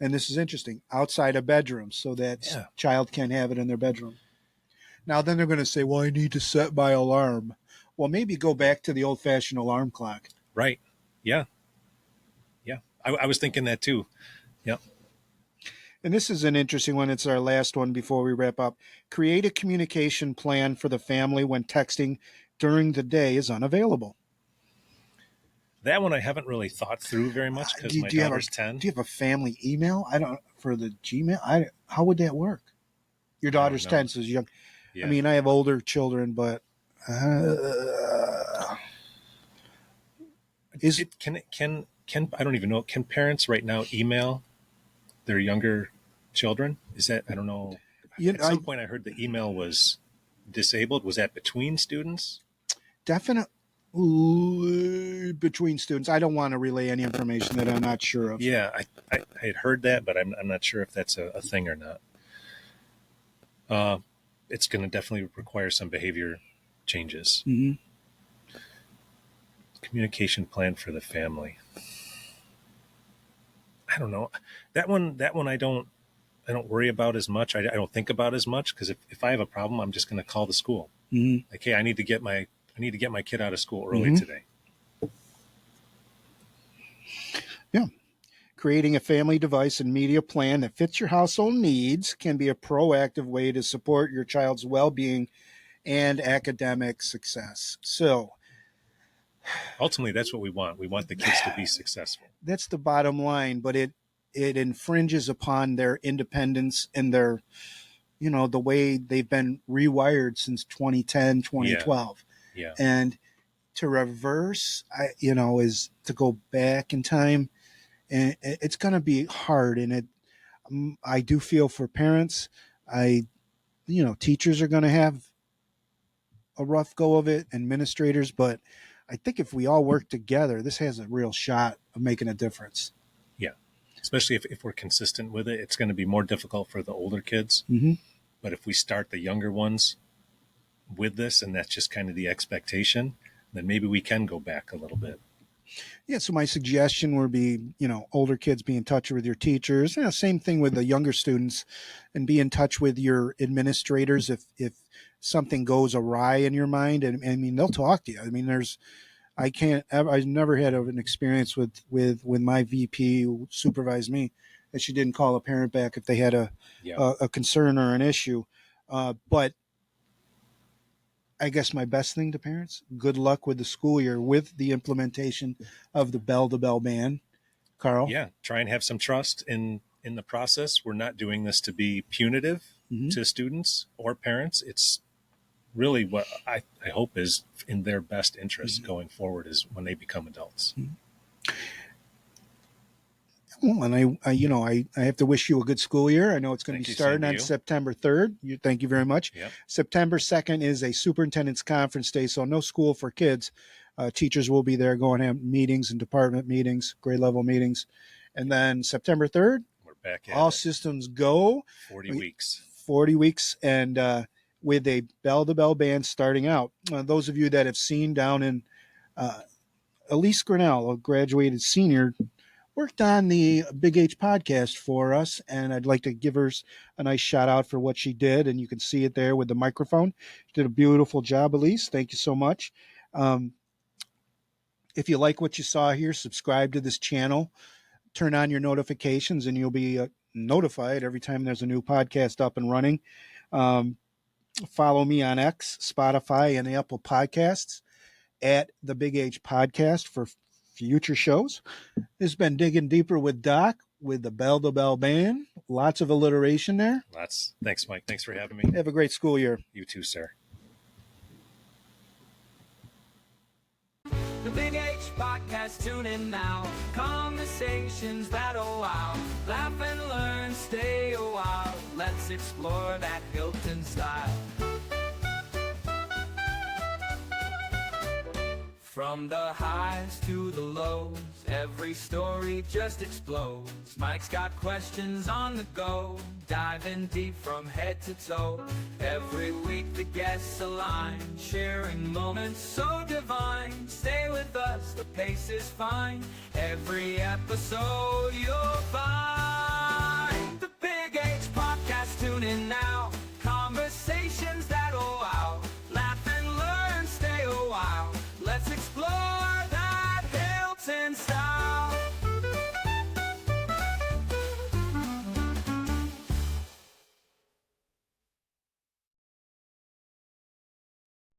and this is interesting, outside a bedroom, so that child can't have it in their bedroom. Now, then they're going to say, well, I need to set my alarm. Well, maybe go back to the old-fashioned alarm clock. Right. Yeah. I was thinking that too. Yep. And this is an interesting one. It's our last one before we wrap up. Create a communication plan for the family when texting during the day is unavailable. That one I haven't really thought through very much because my daughter's 10. Do you have a family email? I don't for the Gmail. How would that work? Your daughter's 10, so she's young. Yeah. I mean, I have older children, but can I don't even know. Can parents right now email their younger children? Is that, I don't know. At some point I heard the email was disabled. Was that between students? Definitely between students. I don't want to relay any information that I'm not sure of. Yeah, I had heard that, but I'm not sure if that's a thing or not. It's going to definitely require some behavior changes. Mm-hmm. Communication plan for the family. I don't know. That one I don't worry about as much. I don't think about as much because if I have a problem, I'm just going to call the school. Mm-hmm. Like, hey, I need to get my kid out of school early today. Yeah. Creating a family device and media plan that fits your household needs can be a proactive way to support your child's well-being and academic success. So ultimately, that's what we want. We want the kids to be successful. That's the bottom line, but it infringes upon their independence and their, the way they've been rewired since 2010, 2012. Yeah. And to reverse, is to go back in time, and it's going to be hard. And I do feel for parents. Teachers are going to have a rough go of it, administrators, but I think if we all work together, this has a real shot of making a difference. Yeah. Especially if we're consistent with it, it's going to be more difficult for the older kids. Mm-hmm. But if we start the younger ones with this, and that's just kind of the expectation, then maybe we can go back a little bit. Yeah, so my suggestion would be, older kids be in touch with your teachers. Same thing with the younger students, and be in touch with your administrators if something goes awry in your mind. And I mean, they'll talk to you. I mean, I've never had an experience with my VP who supervised me that she didn't call a parent back if they had a concern or an issue. But I guess my best thing to parents, good luck with the school year with the implementation of the bell-to-bell ban. Carl? Yeah, try and have some trust in the process. We're not doing this to be punitive to students or parents. It's really what I hope is in their best interest going forward is when they become adults. Well, and I have to wish you a good school year. I know it's going to be starting on September 3rd. Thank you very much. Yep. September 2nd is a superintendent's conference day, so no school for kids. Teachers will be there going to have meetings and department meetings, grade level meetings. And then September 3rd, we're back at all systems go. 40 weeks. 40 weeks, and with a bell-to-bell band starting out. Those of you that have seen down in Elise Grinnell, a graduated senior, worked on the Big H podcast for us, and I'd like to give her a nice shout out for what she did, and you can see it there with the microphone. She did a beautiful job, Elise. Thank you so much. If you like what you saw here, subscribe to this channel, turn on your notifications, and you'll be notified every time there's a new podcast up and running. Follow me on X, Spotify, and Apple Podcasts at the Big H Podcast for future shows. This has been Digging Deeper with Doc with the Bell to Bell Band. Lots of alliteration there. Lots. Thanks, Mike. Thanks for having me. Have a great school year. You too, sir. The Big H Podcast, tune in now. Conversations that'll wow. Laugh and learn, stay a while. Let's explore that Hilton style. From the highs to the lows, every story just explodes. Mike's got questions on the go, diving deep from head to toe. Every week the guests align, sharing moments so divine. Stay with us, the pace is fine. Every episode you'll find